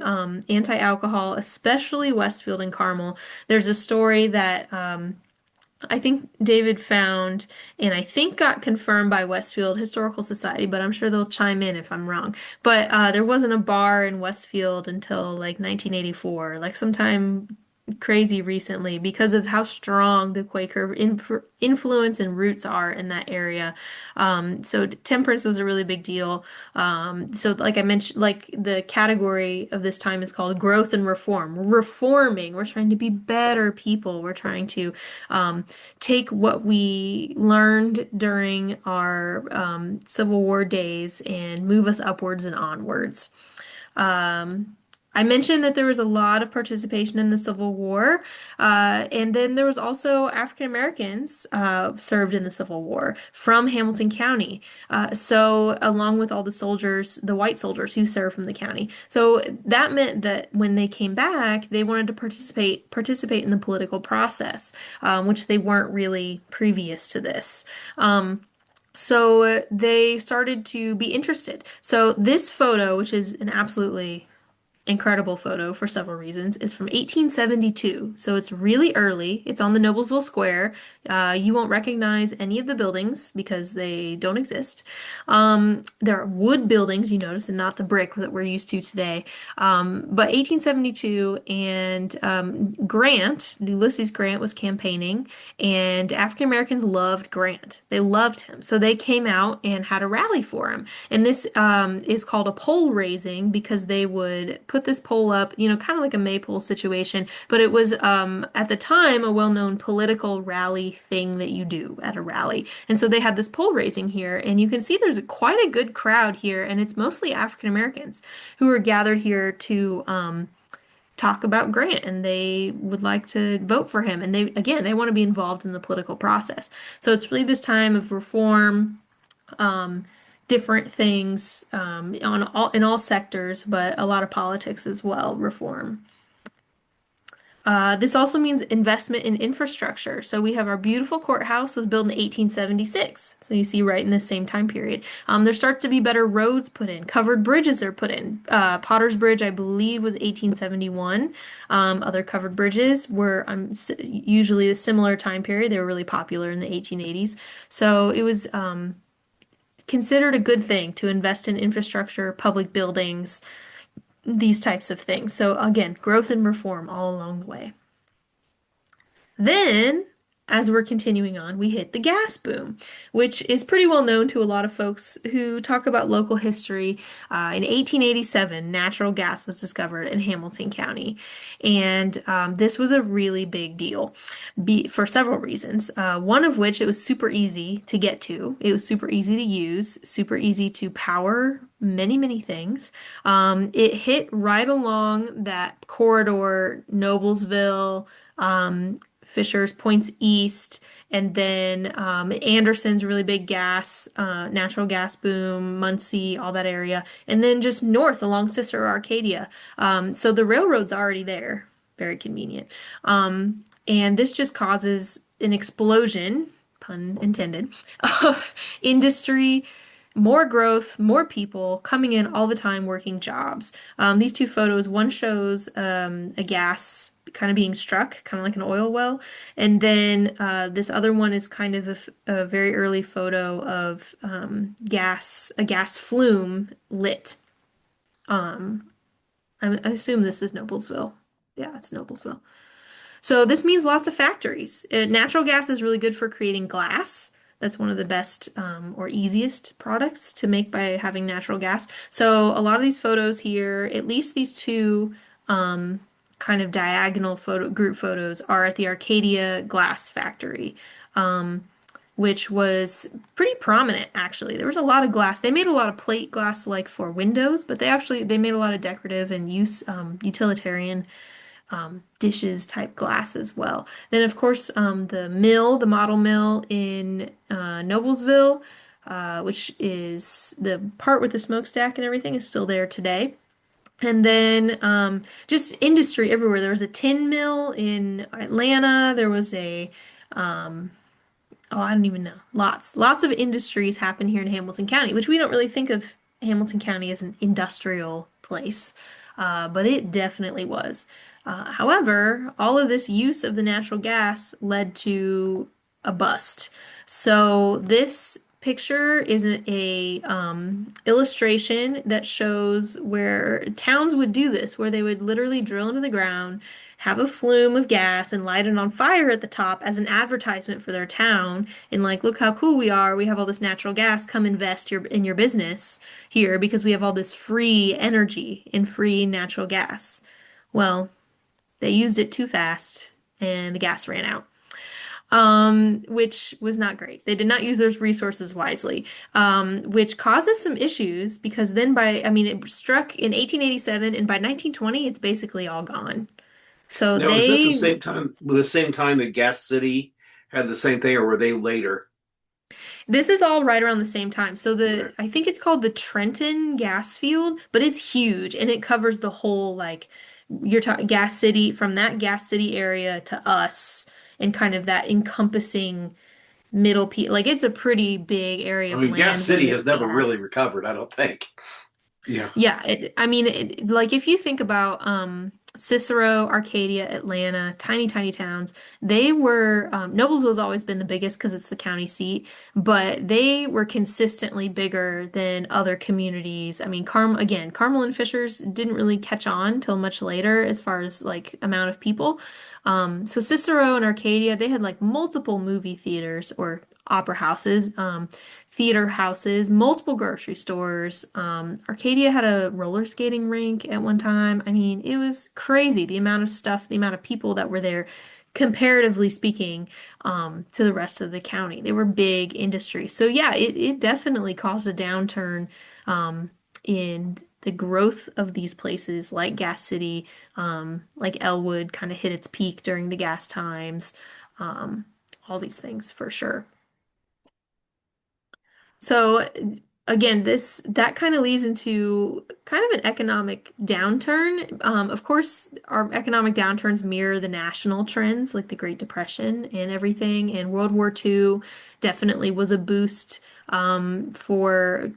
anti-alcohol, especially Westfield and Carmel. There's a story that I think David found, and I think got confirmed by Westfield Historical Society, but I'm sure they'll chime in if I'm wrong. But there wasn't a bar in Westfield until like 1984, like sometime crazy recently, because of how strong the Quaker influence and roots are in that area. So temperance was a really big deal. So like I mentioned, like the category of this time is called growth and reform. We're reforming. We're trying to be better people. We're trying to take what we learned during our Civil War days and move us upwards and onwards. I mentioned that there was a lot of participation in the Civil War, and then there was also African Americans served in the Civil War from Hamilton County. So along with all the soldiers, the white soldiers who served from the county. So that meant that when they came back, they wanted to participate in the political process, which they weren't really previous to this. So they started to be interested. So this photo, which is an absolutely incredible photo for several reasons, is from 1872. So it's really early. It's on the Noblesville Square. You won't recognize any of the buildings because they don't exist. There are wood buildings, you notice, and not the brick that we're used to today. But 1872, and Ulysses Grant was campaigning, and African Americans loved Grant. They loved him. So they came out and had a rally for him. And this is called a pole raising because they would put this pole up, kind of like a maypole situation, but it was at the time a well-known political rally thing that you do at a rally. And so they had this pole raising here, and you can see there's quite a good crowd here, and it's mostly African Americans who are gathered here to talk about Grant, and they would like to vote for him. And they want to be involved in the political process. So it's really this time of reform, different things in all sectors, but a lot of politics as well, reform. This also means investment in infrastructure. So we have our beautiful courthouse was built in 1876. So you see right in the same time period. There starts to be better roads put in. Covered bridges are put in. Potter's Bridge, I believe, was 1871. Other covered bridges were usually a similar time period. They were really popular in the 1880s. So it was considered a good thing to invest in infrastructure, public buildings, these types of things. So again, growth and reform all along the way. Then, as we're continuing on, we hit the gas boom, which is pretty well known to a lot of folks who talk about local history. In 1887, natural gas was discovered in Hamilton County, and this was a really big deal for several reasons. One of which it was super easy to get to, it was super easy to use, super easy to power many, many things. It hit right along that corridor, Noblesville. Fishers points east, and then Anderson's really big natural gas boom, Muncie, all that area, and then just north along Cicero Arcadia. So the railroad's already there, very convenient. And this just causes an explosion, pun intended, of industry, more growth, more people coming in all the time working jobs. These two photos, one shows a gas kind of being struck, kind of like an oil well, and then this other one is kind of a very early photo of a gas flume lit. Um, I assume this is Noblesville. Yeah, it's Noblesville. So this means lots of factories. Natural gas is really good for creating glass. That's one of the best or easiest products to make by having natural gas. So a lot of these photos here, at least these two kind of diagonal group photos, are at the Arcadia Glass Factory, which was pretty prominent actually. There was a lot of glass. They made a lot of plate glass like for windows, but they made a lot of decorative and utilitarian dishes type glass as well. Then, of course, the model mill in Noblesville, which is the part with the smokestack and everything, is still there today. And then just industry everywhere. There was a tin mill in Atlanta. There was oh, I don't even know. Lots of industries happen here in Hamilton County, which we don't really think of Hamilton County as an industrial place, but it definitely was. However, all of this use of the natural gas led to a bust. So this picture is a illustration that shows where towns would do this, where they would literally drill into the ground, have a flume of gas, and light it on fire at the top as an advertisement for their town. And like, look how cool we are. We have all this natural gas. Come invest in your business here because we have all this free energy and free natural gas. Well, they used it too fast and the gas ran out, which was not great. They did not use those resources wisely, which causes some issues because then it struck in 1887 and by 1920, it's basically all gone. So
Now, is this the same time that Gas City had the same thing, or were they later?
this is all right around the same time. So
Okay.
I think it's called the Trenton gas field, but it's huge and it covers the whole, like, you're talking Gas City, from that Gas City area to us, and kind of that encompassing middle piece. Like it's a pretty big area
I
of
mean, Gas
land where
City
this
has never really
gas.
recovered, I don't think. Yeah.
Yeah, like if you think about Cicero, Arcadia, Atlanta, tiny, tiny towns, they were Noblesville's always been the biggest because it's the county seat, but they were consistently bigger than other communities. I mean, Carmel and Fishers didn't really catch on till much later as far as like amount of people. So Cicero and Arcadia, they had like multiple movie theaters or opera houses. Theater houses, multiple grocery stores. Arcadia had a roller skating rink at one time. I mean, it was crazy the amount of stuff, the amount of people that were there, comparatively speaking, to the rest of the county. They were big industries. So yeah, it definitely caused a downturn in the growth of these places like Gas City, like Elwood kind of hit its peak during the gas times. Um, all these things for sure. So again, this that kind of leads into kind of an economic downturn. Of course, our economic downturns mirror the national trends like the Great Depression and everything. And World War II definitely was a boost for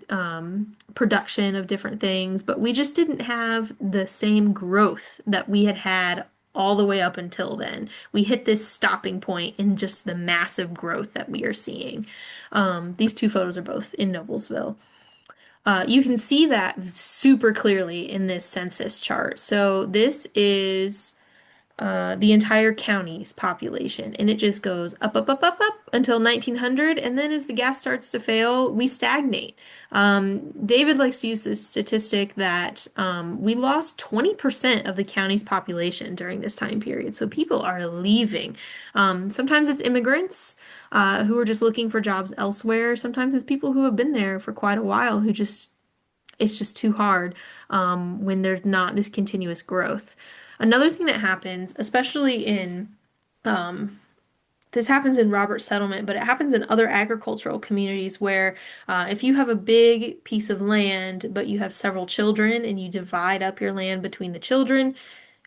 production of different things, but we just didn't have the same growth that we had had all the way up until then. We hit this stopping point in just the massive growth that we are seeing. These two photos are both in Noblesville. You can see that super clearly in this census chart. So this is the entire county's population, and it just goes up, up, up, up, up until 1900, and then as the gas starts to fail, we stagnate. David likes to use this statistic that we lost 20% of the county's population during this time period. So people are leaving. Sometimes it's immigrants who are just looking for jobs elsewhere. Sometimes it's people who have been there for quite a while who just it's just too hard when there's not this continuous growth. Another thing that happens, especially in this happens in Robert Settlement, but it happens in other agricultural communities where if you have a big piece of land, but you have several children and you divide up your land between the children,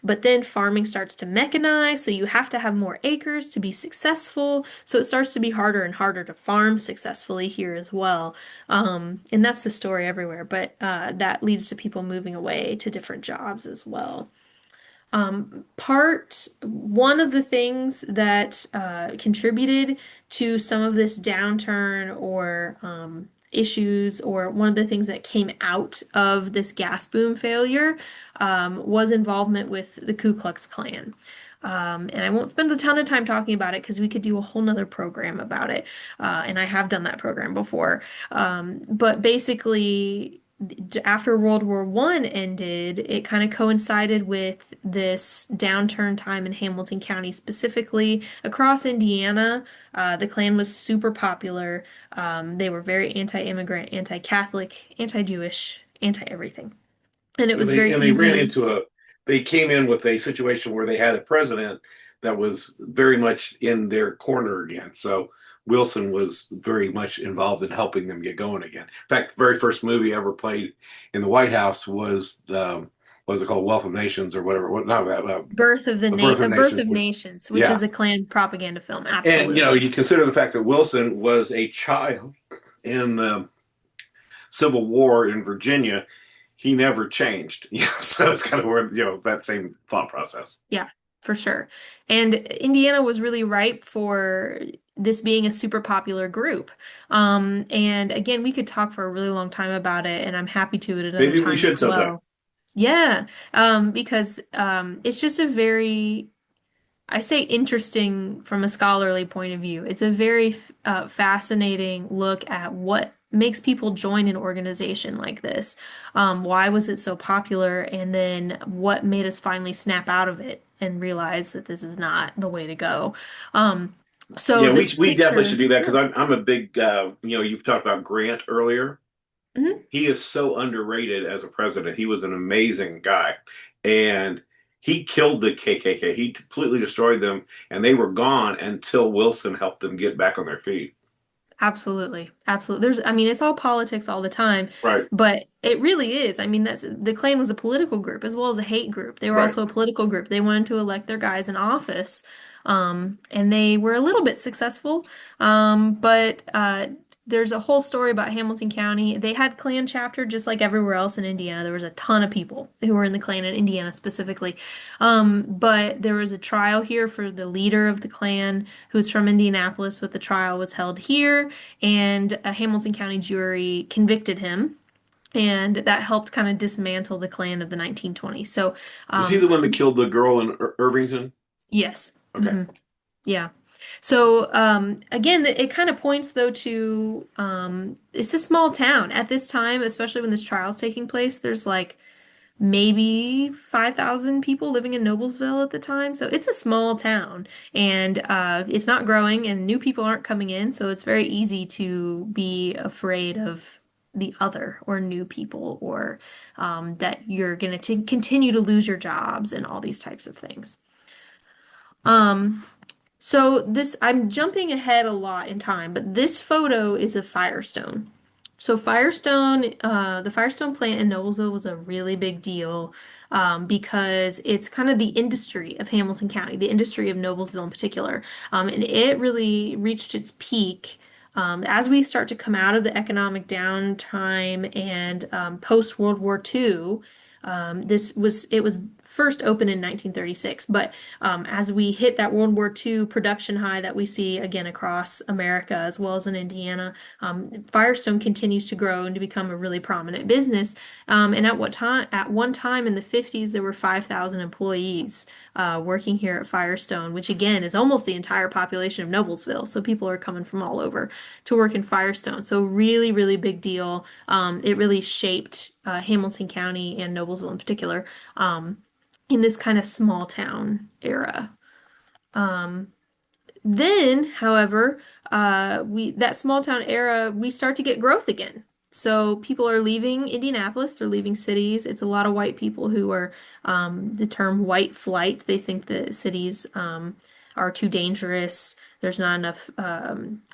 but then farming starts to mechanize, so you have to have more acres to be successful. So it starts to be harder and harder to farm successfully here as well. And that's the story everywhere, but that leads to people moving away to different jobs as well. Part one of the things that contributed to some of this downturn or issues, or one of the things that came out of this gas boom failure, was involvement with the Ku Klux Klan. And I won't spend a ton of time talking about it because we could do a whole nother program about it. And I have done that program before. But basically, after World War I ended, it kind of coincided with this downturn time in Hamilton County, specifically across Indiana. The Klan was super popular. They were very anti-immigrant, anti-Catholic, anti-Jewish, anti-everything. And it
And
was very
they ran
easy.
into a they came in with a situation where they had a president that was very much in their corner again. So Wilson was very much involved in helping them get going again. In fact, the very first movie ever played in the White House was what was it called, Wealth of Nations or whatever? What no, A Birth of
Birth
Nations.
of Nations, which is
Yeah,
a Klan propaganda film.
and
Absolutely.
you consider the fact that Wilson was a child in the Civil War in Virginia, he never changed. Yeah, so it's kind of where that same thought process.
Yeah, for sure. And Indiana was really ripe for this being a super popular group. And again, we could talk for a really long time about it, and I'm happy to at another
Maybe we
time
should
as
sometime.
well. Yeah, because it's just a very, I say interesting from a scholarly point of view. It's a very fascinating look at what makes people join an organization like this. Why was it so popular? And then what made us finally snap out of it and realize that this is not the way to go. Um, so
Yeah,
this
we definitely should
picture,
do that because
yeah.
I'm a big you've talked about Grant earlier.
Mhm.
He is so underrated as a president. He was an amazing guy, and he killed the KKK. He completely destroyed them, and they were gone until Wilson helped them get back on their feet.
Absolutely. Absolutely. I mean, it's all politics all the time,
Right,
but it really is. I mean, the Klan was a political group as well as a hate group. They were
right.
also a political group. They wanted to elect their guys in office. And they were a little bit successful. But there's a whole story about Hamilton County. They had Klan chapter just like everywhere else in Indiana. There was a ton of people who were in the Klan in Indiana specifically. But there was a trial here for the leader of the Klan who's from Indianapolis, but the trial was held here, and a Hamilton County jury convicted him, and that helped kind of dismantle the Klan of the 1920s. So,
Was he the
um,
one that killed the girl in Irvington?
yes.
Okay.
Yeah. So, again, it kind of points though to it's a small town at this time, especially when this trial's taking place. There's like maybe 5,000 people living in Noblesville at the time. So it's a small town, and it's not growing and new people aren't coming in. So it's very easy to be afraid of the other or new people, or that you're going to continue to lose your jobs and all these types of things. Um, so I'm jumping ahead a lot in time, but this photo is of Firestone. So the Firestone plant in Noblesville was a really big deal because it's kind of the industry of Hamilton County, the industry of Noblesville in particular. And it really reached its peak as we start to come out of the economic downtime and post World War II. It was first opened in 1936. But as we hit that World War II production high that we see again across America as well as in Indiana, Firestone continues to grow and to become a really prominent business. And at one time in the 50s, there were 5,000 employees working here at Firestone, which again is almost the entire population of Noblesville. So people are coming from all over to work in Firestone. So really, really big deal. It really shaped Hamilton County and Noblesville in particular in this kind of small town era. Um, then, however, we that small town era, we start to get growth again. So people are leaving Indianapolis, they're leaving cities. It's a lot of white people who are the term white flight. They think that cities are too dangerous. There's not enough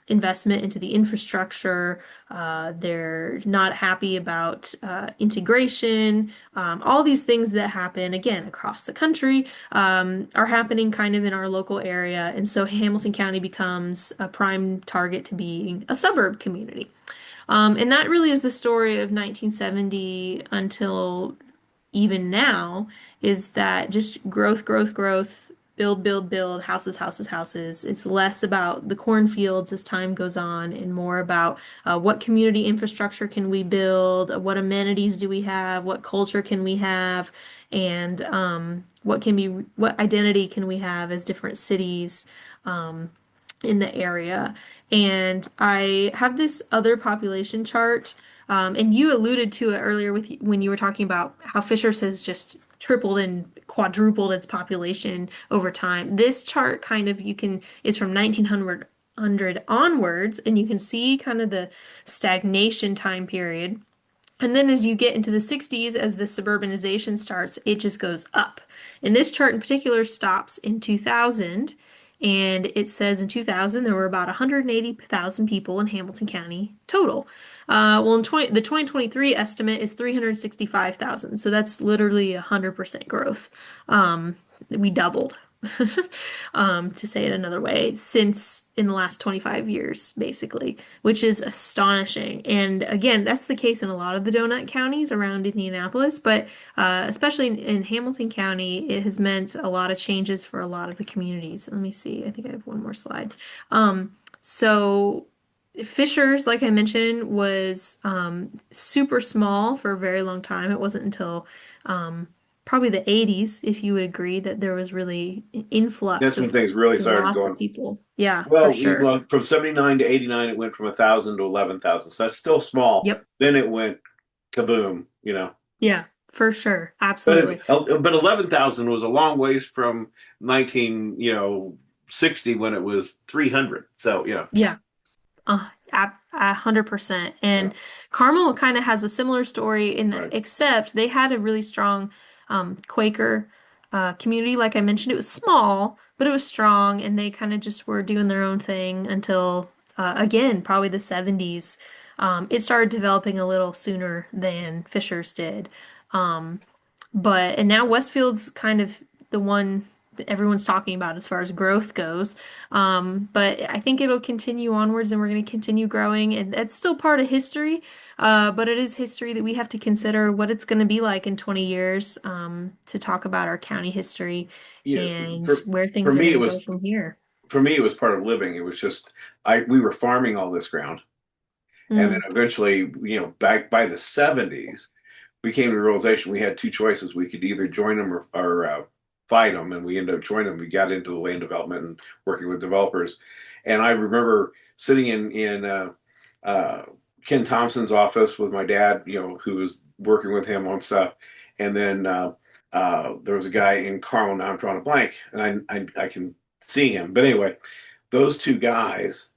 investment into the infrastructure. They're not happy about integration. All these things that happen again across the country are happening kind of in our local area. And so Hamilton County becomes a prime target to being a suburb community. And that really is the story of 1970 until even now, is that just growth, growth, growth, build, build, build, houses, houses, houses. It's less about the cornfields as time goes on and more about what community infrastructure can we build, what amenities do we have, what culture can we have, and what identity can we have as different cities. In the area. And I have this other population chart, and you alluded to it earlier with when you were talking about how Fishers has just tripled and quadrupled its population over time. This chart kind of is from 1900 onwards, and you can see kind of the stagnation time period. And then as you get into the 60s, as the suburbanization starts, it just goes up. And this chart in particular stops in 2000. And it says in 2000 there were about 180,000 people in Hamilton County total. Well, the 2023 estimate is 365,000. So that's literally 100% growth. We doubled, to say it another way, since in the last 25 years, basically, which is astonishing. And again, that's the case in a lot of the donut counties around Indianapolis, but especially in Hamilton County, it has meant a lot of changes for a lot of the communities. Let me see. I think I have one more slide. So Fishers, like I mentioned, was super small for a very long time. It wasn't until probably the 80s, if you would agree, that there was really an influx
That's when
of
things really started
lots of
going.
people. Yeah, for
Well,
sure.
from 79 to 89, it went from 1,000 to 11,000. So that's still small.
Yep.
Then it went kaboom, you know.
Yeah, for sure.
But
Absolutely.
but 11,000 was a long ways from 19, 60 when it was 300. So,
Yeah. 100%.
yeah,
And Carmel kind of has a similar story
right.
except they had a really strong Quaker community. Like I mentioned, it was small, but it was strong, and they kind of just were doing their own thing until again, probably the 70s. It started developing a little sooner than Fishers did. Um, and now Westfield's kind of the one that everyone's talking about as far as growth goes. But I think it'll continue onwards and we're going to continue growing. And that's still part of history. But it is history that we have to consider what it's going to be like in 20 years to talk about our county history
Yeah,
and
for
where
for
things are
me
going
it
to go
was
from here.
for me it was part of living. It was just we were farming all this ground. And then
Mm,
eventually, back by the 70s, we came to the realization we had two choices. We could either join them or fight them, and we ended up joining them. We got into the land development and working with developers. And I remember sitting in uh, Ken Thompson's office with my dad, who was working with him on stuff. And then there was a guy in Carmel. Now I'm drawing a blank, and I can see him. But anyway, those two guys.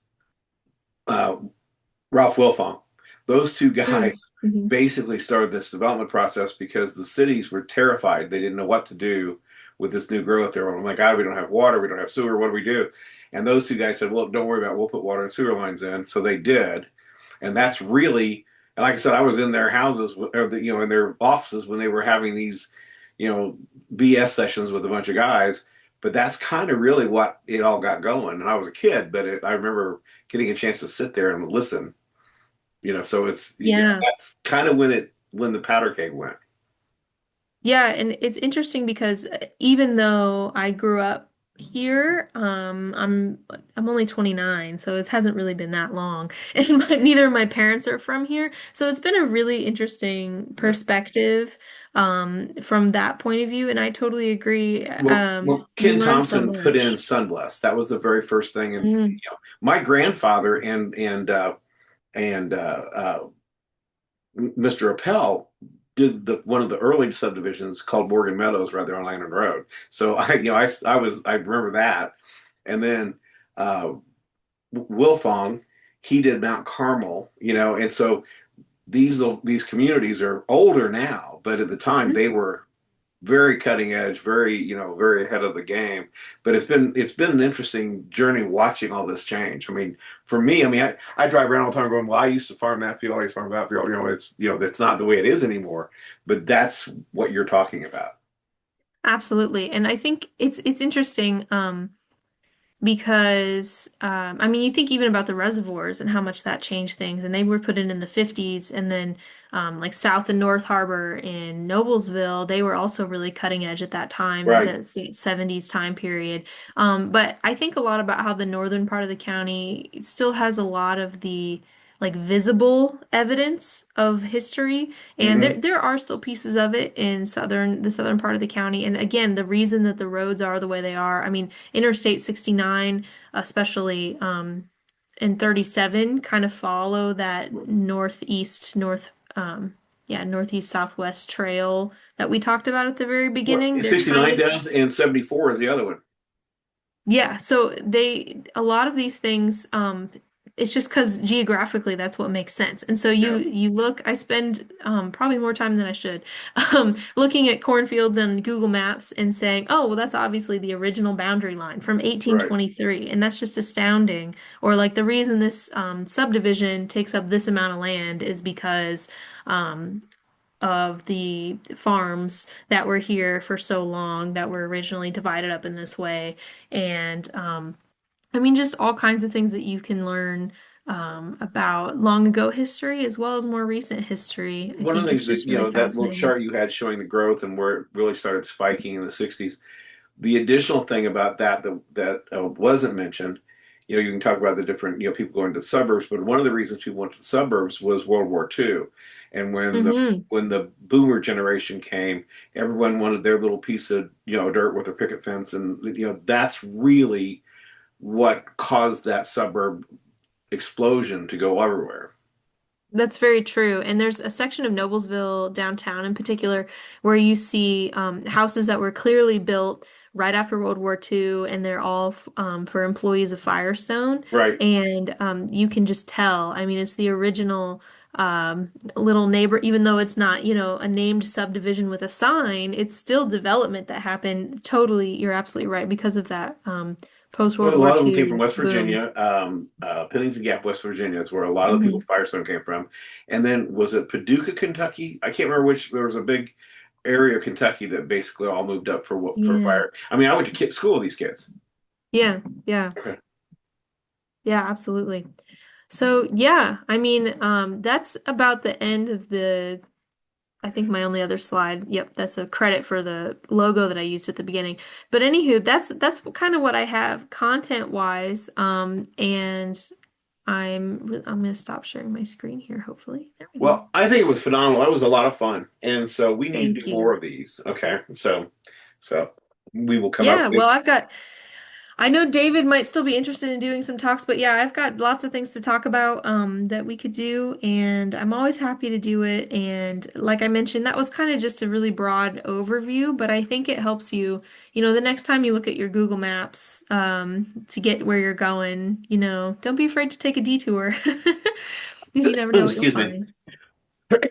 Ralph Wilfong. Those two
mm,
guys
mhm.
basically started this development process because the cities were terrified. They didn't know what to do with this new growth. They were like, we don't have water, we don't have sewer. What do we do? And those two guys said, well, don't worry about it. We'll put water and sewer lines in. So they did. And that's really, and like I said, I was in their houses, in their offices when they were having these, you know, BS sessions with a bunch of guys. But that's kind of really what it all got going. And I was a kid, but I remember getting a chance to sit there and listen. So it's
Yeah.
that's kind of when the powder keg went.
Yeah, and it's interesting because even though I grew up here, I'm only 29, so it hasn't really been that long. And neither of my parents are from here. So it's been a really interesting
Yeah.
perspective from that point of view, and I totally agree.
Well,
You
Ken
learn so
Thompson put in
much.
Sunblest. That was the very first thing. And
Mm,
my grandfather and Mr. Appel did the one of the early subdivisions called Morgan Meadows right there on Landon Road. So I remember that. And then uh, Wilfong, he did Mount Carmel, and so these communities are older now, but at the time
mhm.
they were very cutting edge, very, very ahead of the game. But it's been an interesting journey watching all this change. I mean, for me, I drive around all the time going, well, I used to farm that field, I used to farm that field. That's not the way it is anymore. But that's what you're talking about.
Absolutely. And I think it's interesting. Because I mean, you think even about the reservoirs and how much that changed things, and they were put in the 50s, and then like South and North Harbor in Noblesville, they were also really cutting edge at that time,
Right.
the 70s time period. But I think a lot about how the northern part of the county still has a lot of the like visible evidence of history, and
Hmm.
there are still pieces of it in the southern part of the county. And again, the reason that the roads are the way they are, I mean, Interstate 69, especially in 37, kind of follow that northeast southwest trail that we talked about at the very
Well,
beginning. They're kind
69
of
does, and 74 is the other one.
yeah, so a lot of these things, it's just because geographically that's what makes sense. And so
Yeah.
you look, I spend probably more time than I should looking at cornfields on Google Maps and saying, oh, well, that's obviously the original boundary line from
Right.
1823, and that's just astounding. Or like the reason this subdivision takes up this amount of land is because um, of the farms that were here for so long that were originally divided up in this way. And I mean, just all kinds of things that you can learn about long ago history as well as more recent history. I
One of the
think
things
it's
that,
just really
that little
fascinating.
chart you had showing the growth and where it really started spiking in the 60s. The additional thing about that wasn't mentioned, you can talk about the different, people going to the suburbs, but one of the reasons people went to the suburbs was World War II. And
Hmm.
when the boomer generation came, everyone wanted their little piece of, dirt with a picket fence. And, that's really what caused that suburb explosion to go everywhere.
That's very true. And there's a section of Noblesville downtown in particular where you see houses that were clearly built right after World War II, and they're all for employees of Firestone.
Right.
And you can just tell. I mean, it's the original little neighbor, even though it's not, a named subdivision with a sign, it's still development that happened. Totally, you're absolutely right because of that
Well,
post-World
a
War
lot of them came from
II
West
boom.
Virginia. Pennington Gap, West Virginia is where a lot of the people
Hmm.
from Firestone came from. And then was it Paducah, Kentucky? I can't remember which. There was a big area of Kentucky that basically all moved up for
Yeah.
fire. I went to school with these kids.
Yeah. Yeah.
Okay.
Yeah, absolutely. So yeah, I mean, that's about the end of I think my only other slide. Yep, that's a credit for the logo that I used at the beginning. But anywho, that's kind of what I have content wise. And I'm gonna stop sharing my screen here, hopefully. There we go.
Well, I think it was phenomenal. That was a lot of fun, and so we need to
Thank
do more
you.
of these. Okay, so we will come up
Yeah,
with.
well, I know David might still be interested in doing some talks, but yeah, I've got lots of things to talk about that we could do, and I'm always happy to do it. And like I mentioned, that was kind of just a really broad overview, but I think it helps you, the next time you look at your Google Maps to get where you're going, don't be afraid to take a detour because you never know what you'll
Excuse me.
find.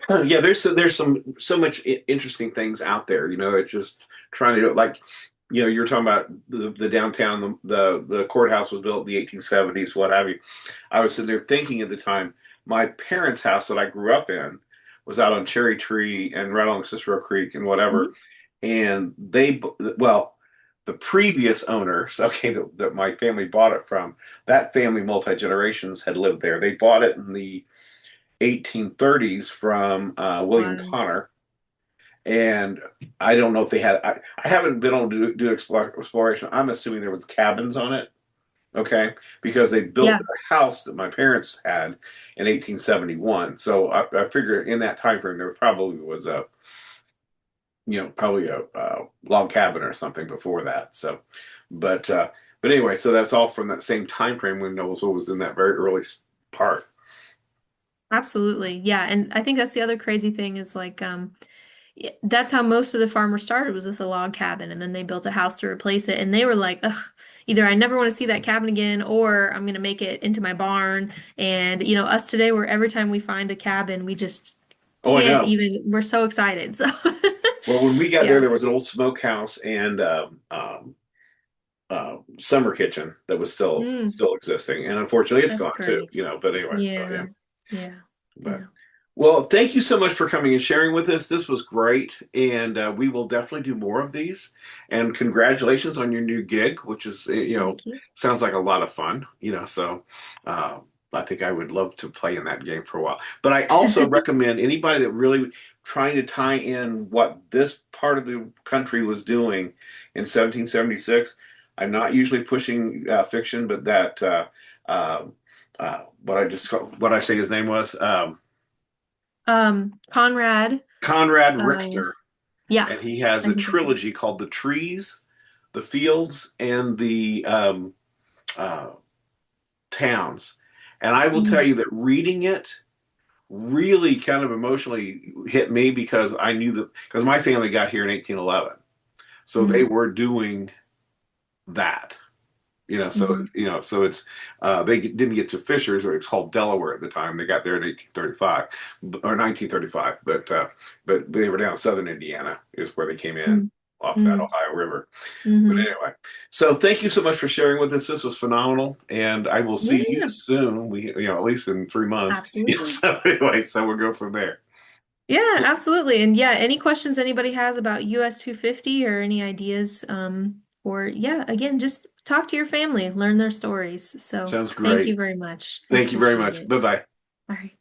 Yeah, there's so much interesting things out there. It's just trying to do it like, you're talking about the downtown, the courthouse was built in the 1870s, what have you. I was sitting there thinking at the time, my parents' house that I grew up in was out on Cherry Tree and right along Cicero Creek and whatever.
Mhm.
And well, the previous owners, okay, that my family bought it from, that family multi generations had lived there. They bought it in the 1830s from William
Wow.
Connor, And I don't know if they had. I haven't been able to do exploration. I'm assuming there was cabins on it. Okay, because they built
Yeah.
the house that my parents had in 1871. So I figure in that time frame there probably was a, probably a log cabin or something before that. So, but but anyway, so that's all from that same time frame when Noblesville was in that very early part.
Absolutely. Yeah. And I think that's the other crazy thing is like, that's how most of the farmers started was with a log cabin, and then they built a house to replace it. And they were like, ugh, either I never want to see that cabin again, or I'm going to make it into my barn. And, us today, where every time we find a cabin, we just
Oh, I
can't
know.
even, we're so excited. So,
Well, when we got there,
yeah.
there was an old smokehouse and summer kitchen that was
Mm,
still existing, and unfortunately, it's
that's
gone too.
great.
But anyway, so yeah.
Yeah. Yeah.
But
Yeah.
well, thank you so much for coming and sharing with us. This was great, and we will definitely do more of these. And congratulations on your new gig, which is
Thank you.
sounds like a lot of fun. So uh, I think I would love to play in that game for a while. But I also recommend anybody that really trying to tie in what this part of the country was doing in 1776. I'm not usually pushing fiction, but that uh, what I say his name was.
Conrad,
Conrad
uh,
Richter,
yeah,
and he has
I
a
think that's it.
trilogy called The Trees, The Fields, and the uh, Towns. And I will tell
Mhm.
you that reading it really kind of emotionally hit me because I knew that because my family got here in 1811. So they
Mhm.
were doing that.
Mhm.
So it's they didn't get to Fishers, or it's called Delaware at the time. They got there in 1835 or 1935, but they were down southern Indiana is where they came in
Mhm.
off that
Mhm.
Ohio River. But
Mhm.
anyway, so thank you so much for sharing with us. This was phenomenal, and I will see you
Yeah,
soon. At least in 3 months.
absolutely.
So anyway, so we'll go from there.
Yeah, absolutely. And yeah, any questions anybody has about US 250 or any ideas, or yeah, again, just talk to your family, learn their stories. So
Sounds
thank you
great.
very much. I
Thank you very
appreciate
much.
it.
Bye bye.
All right.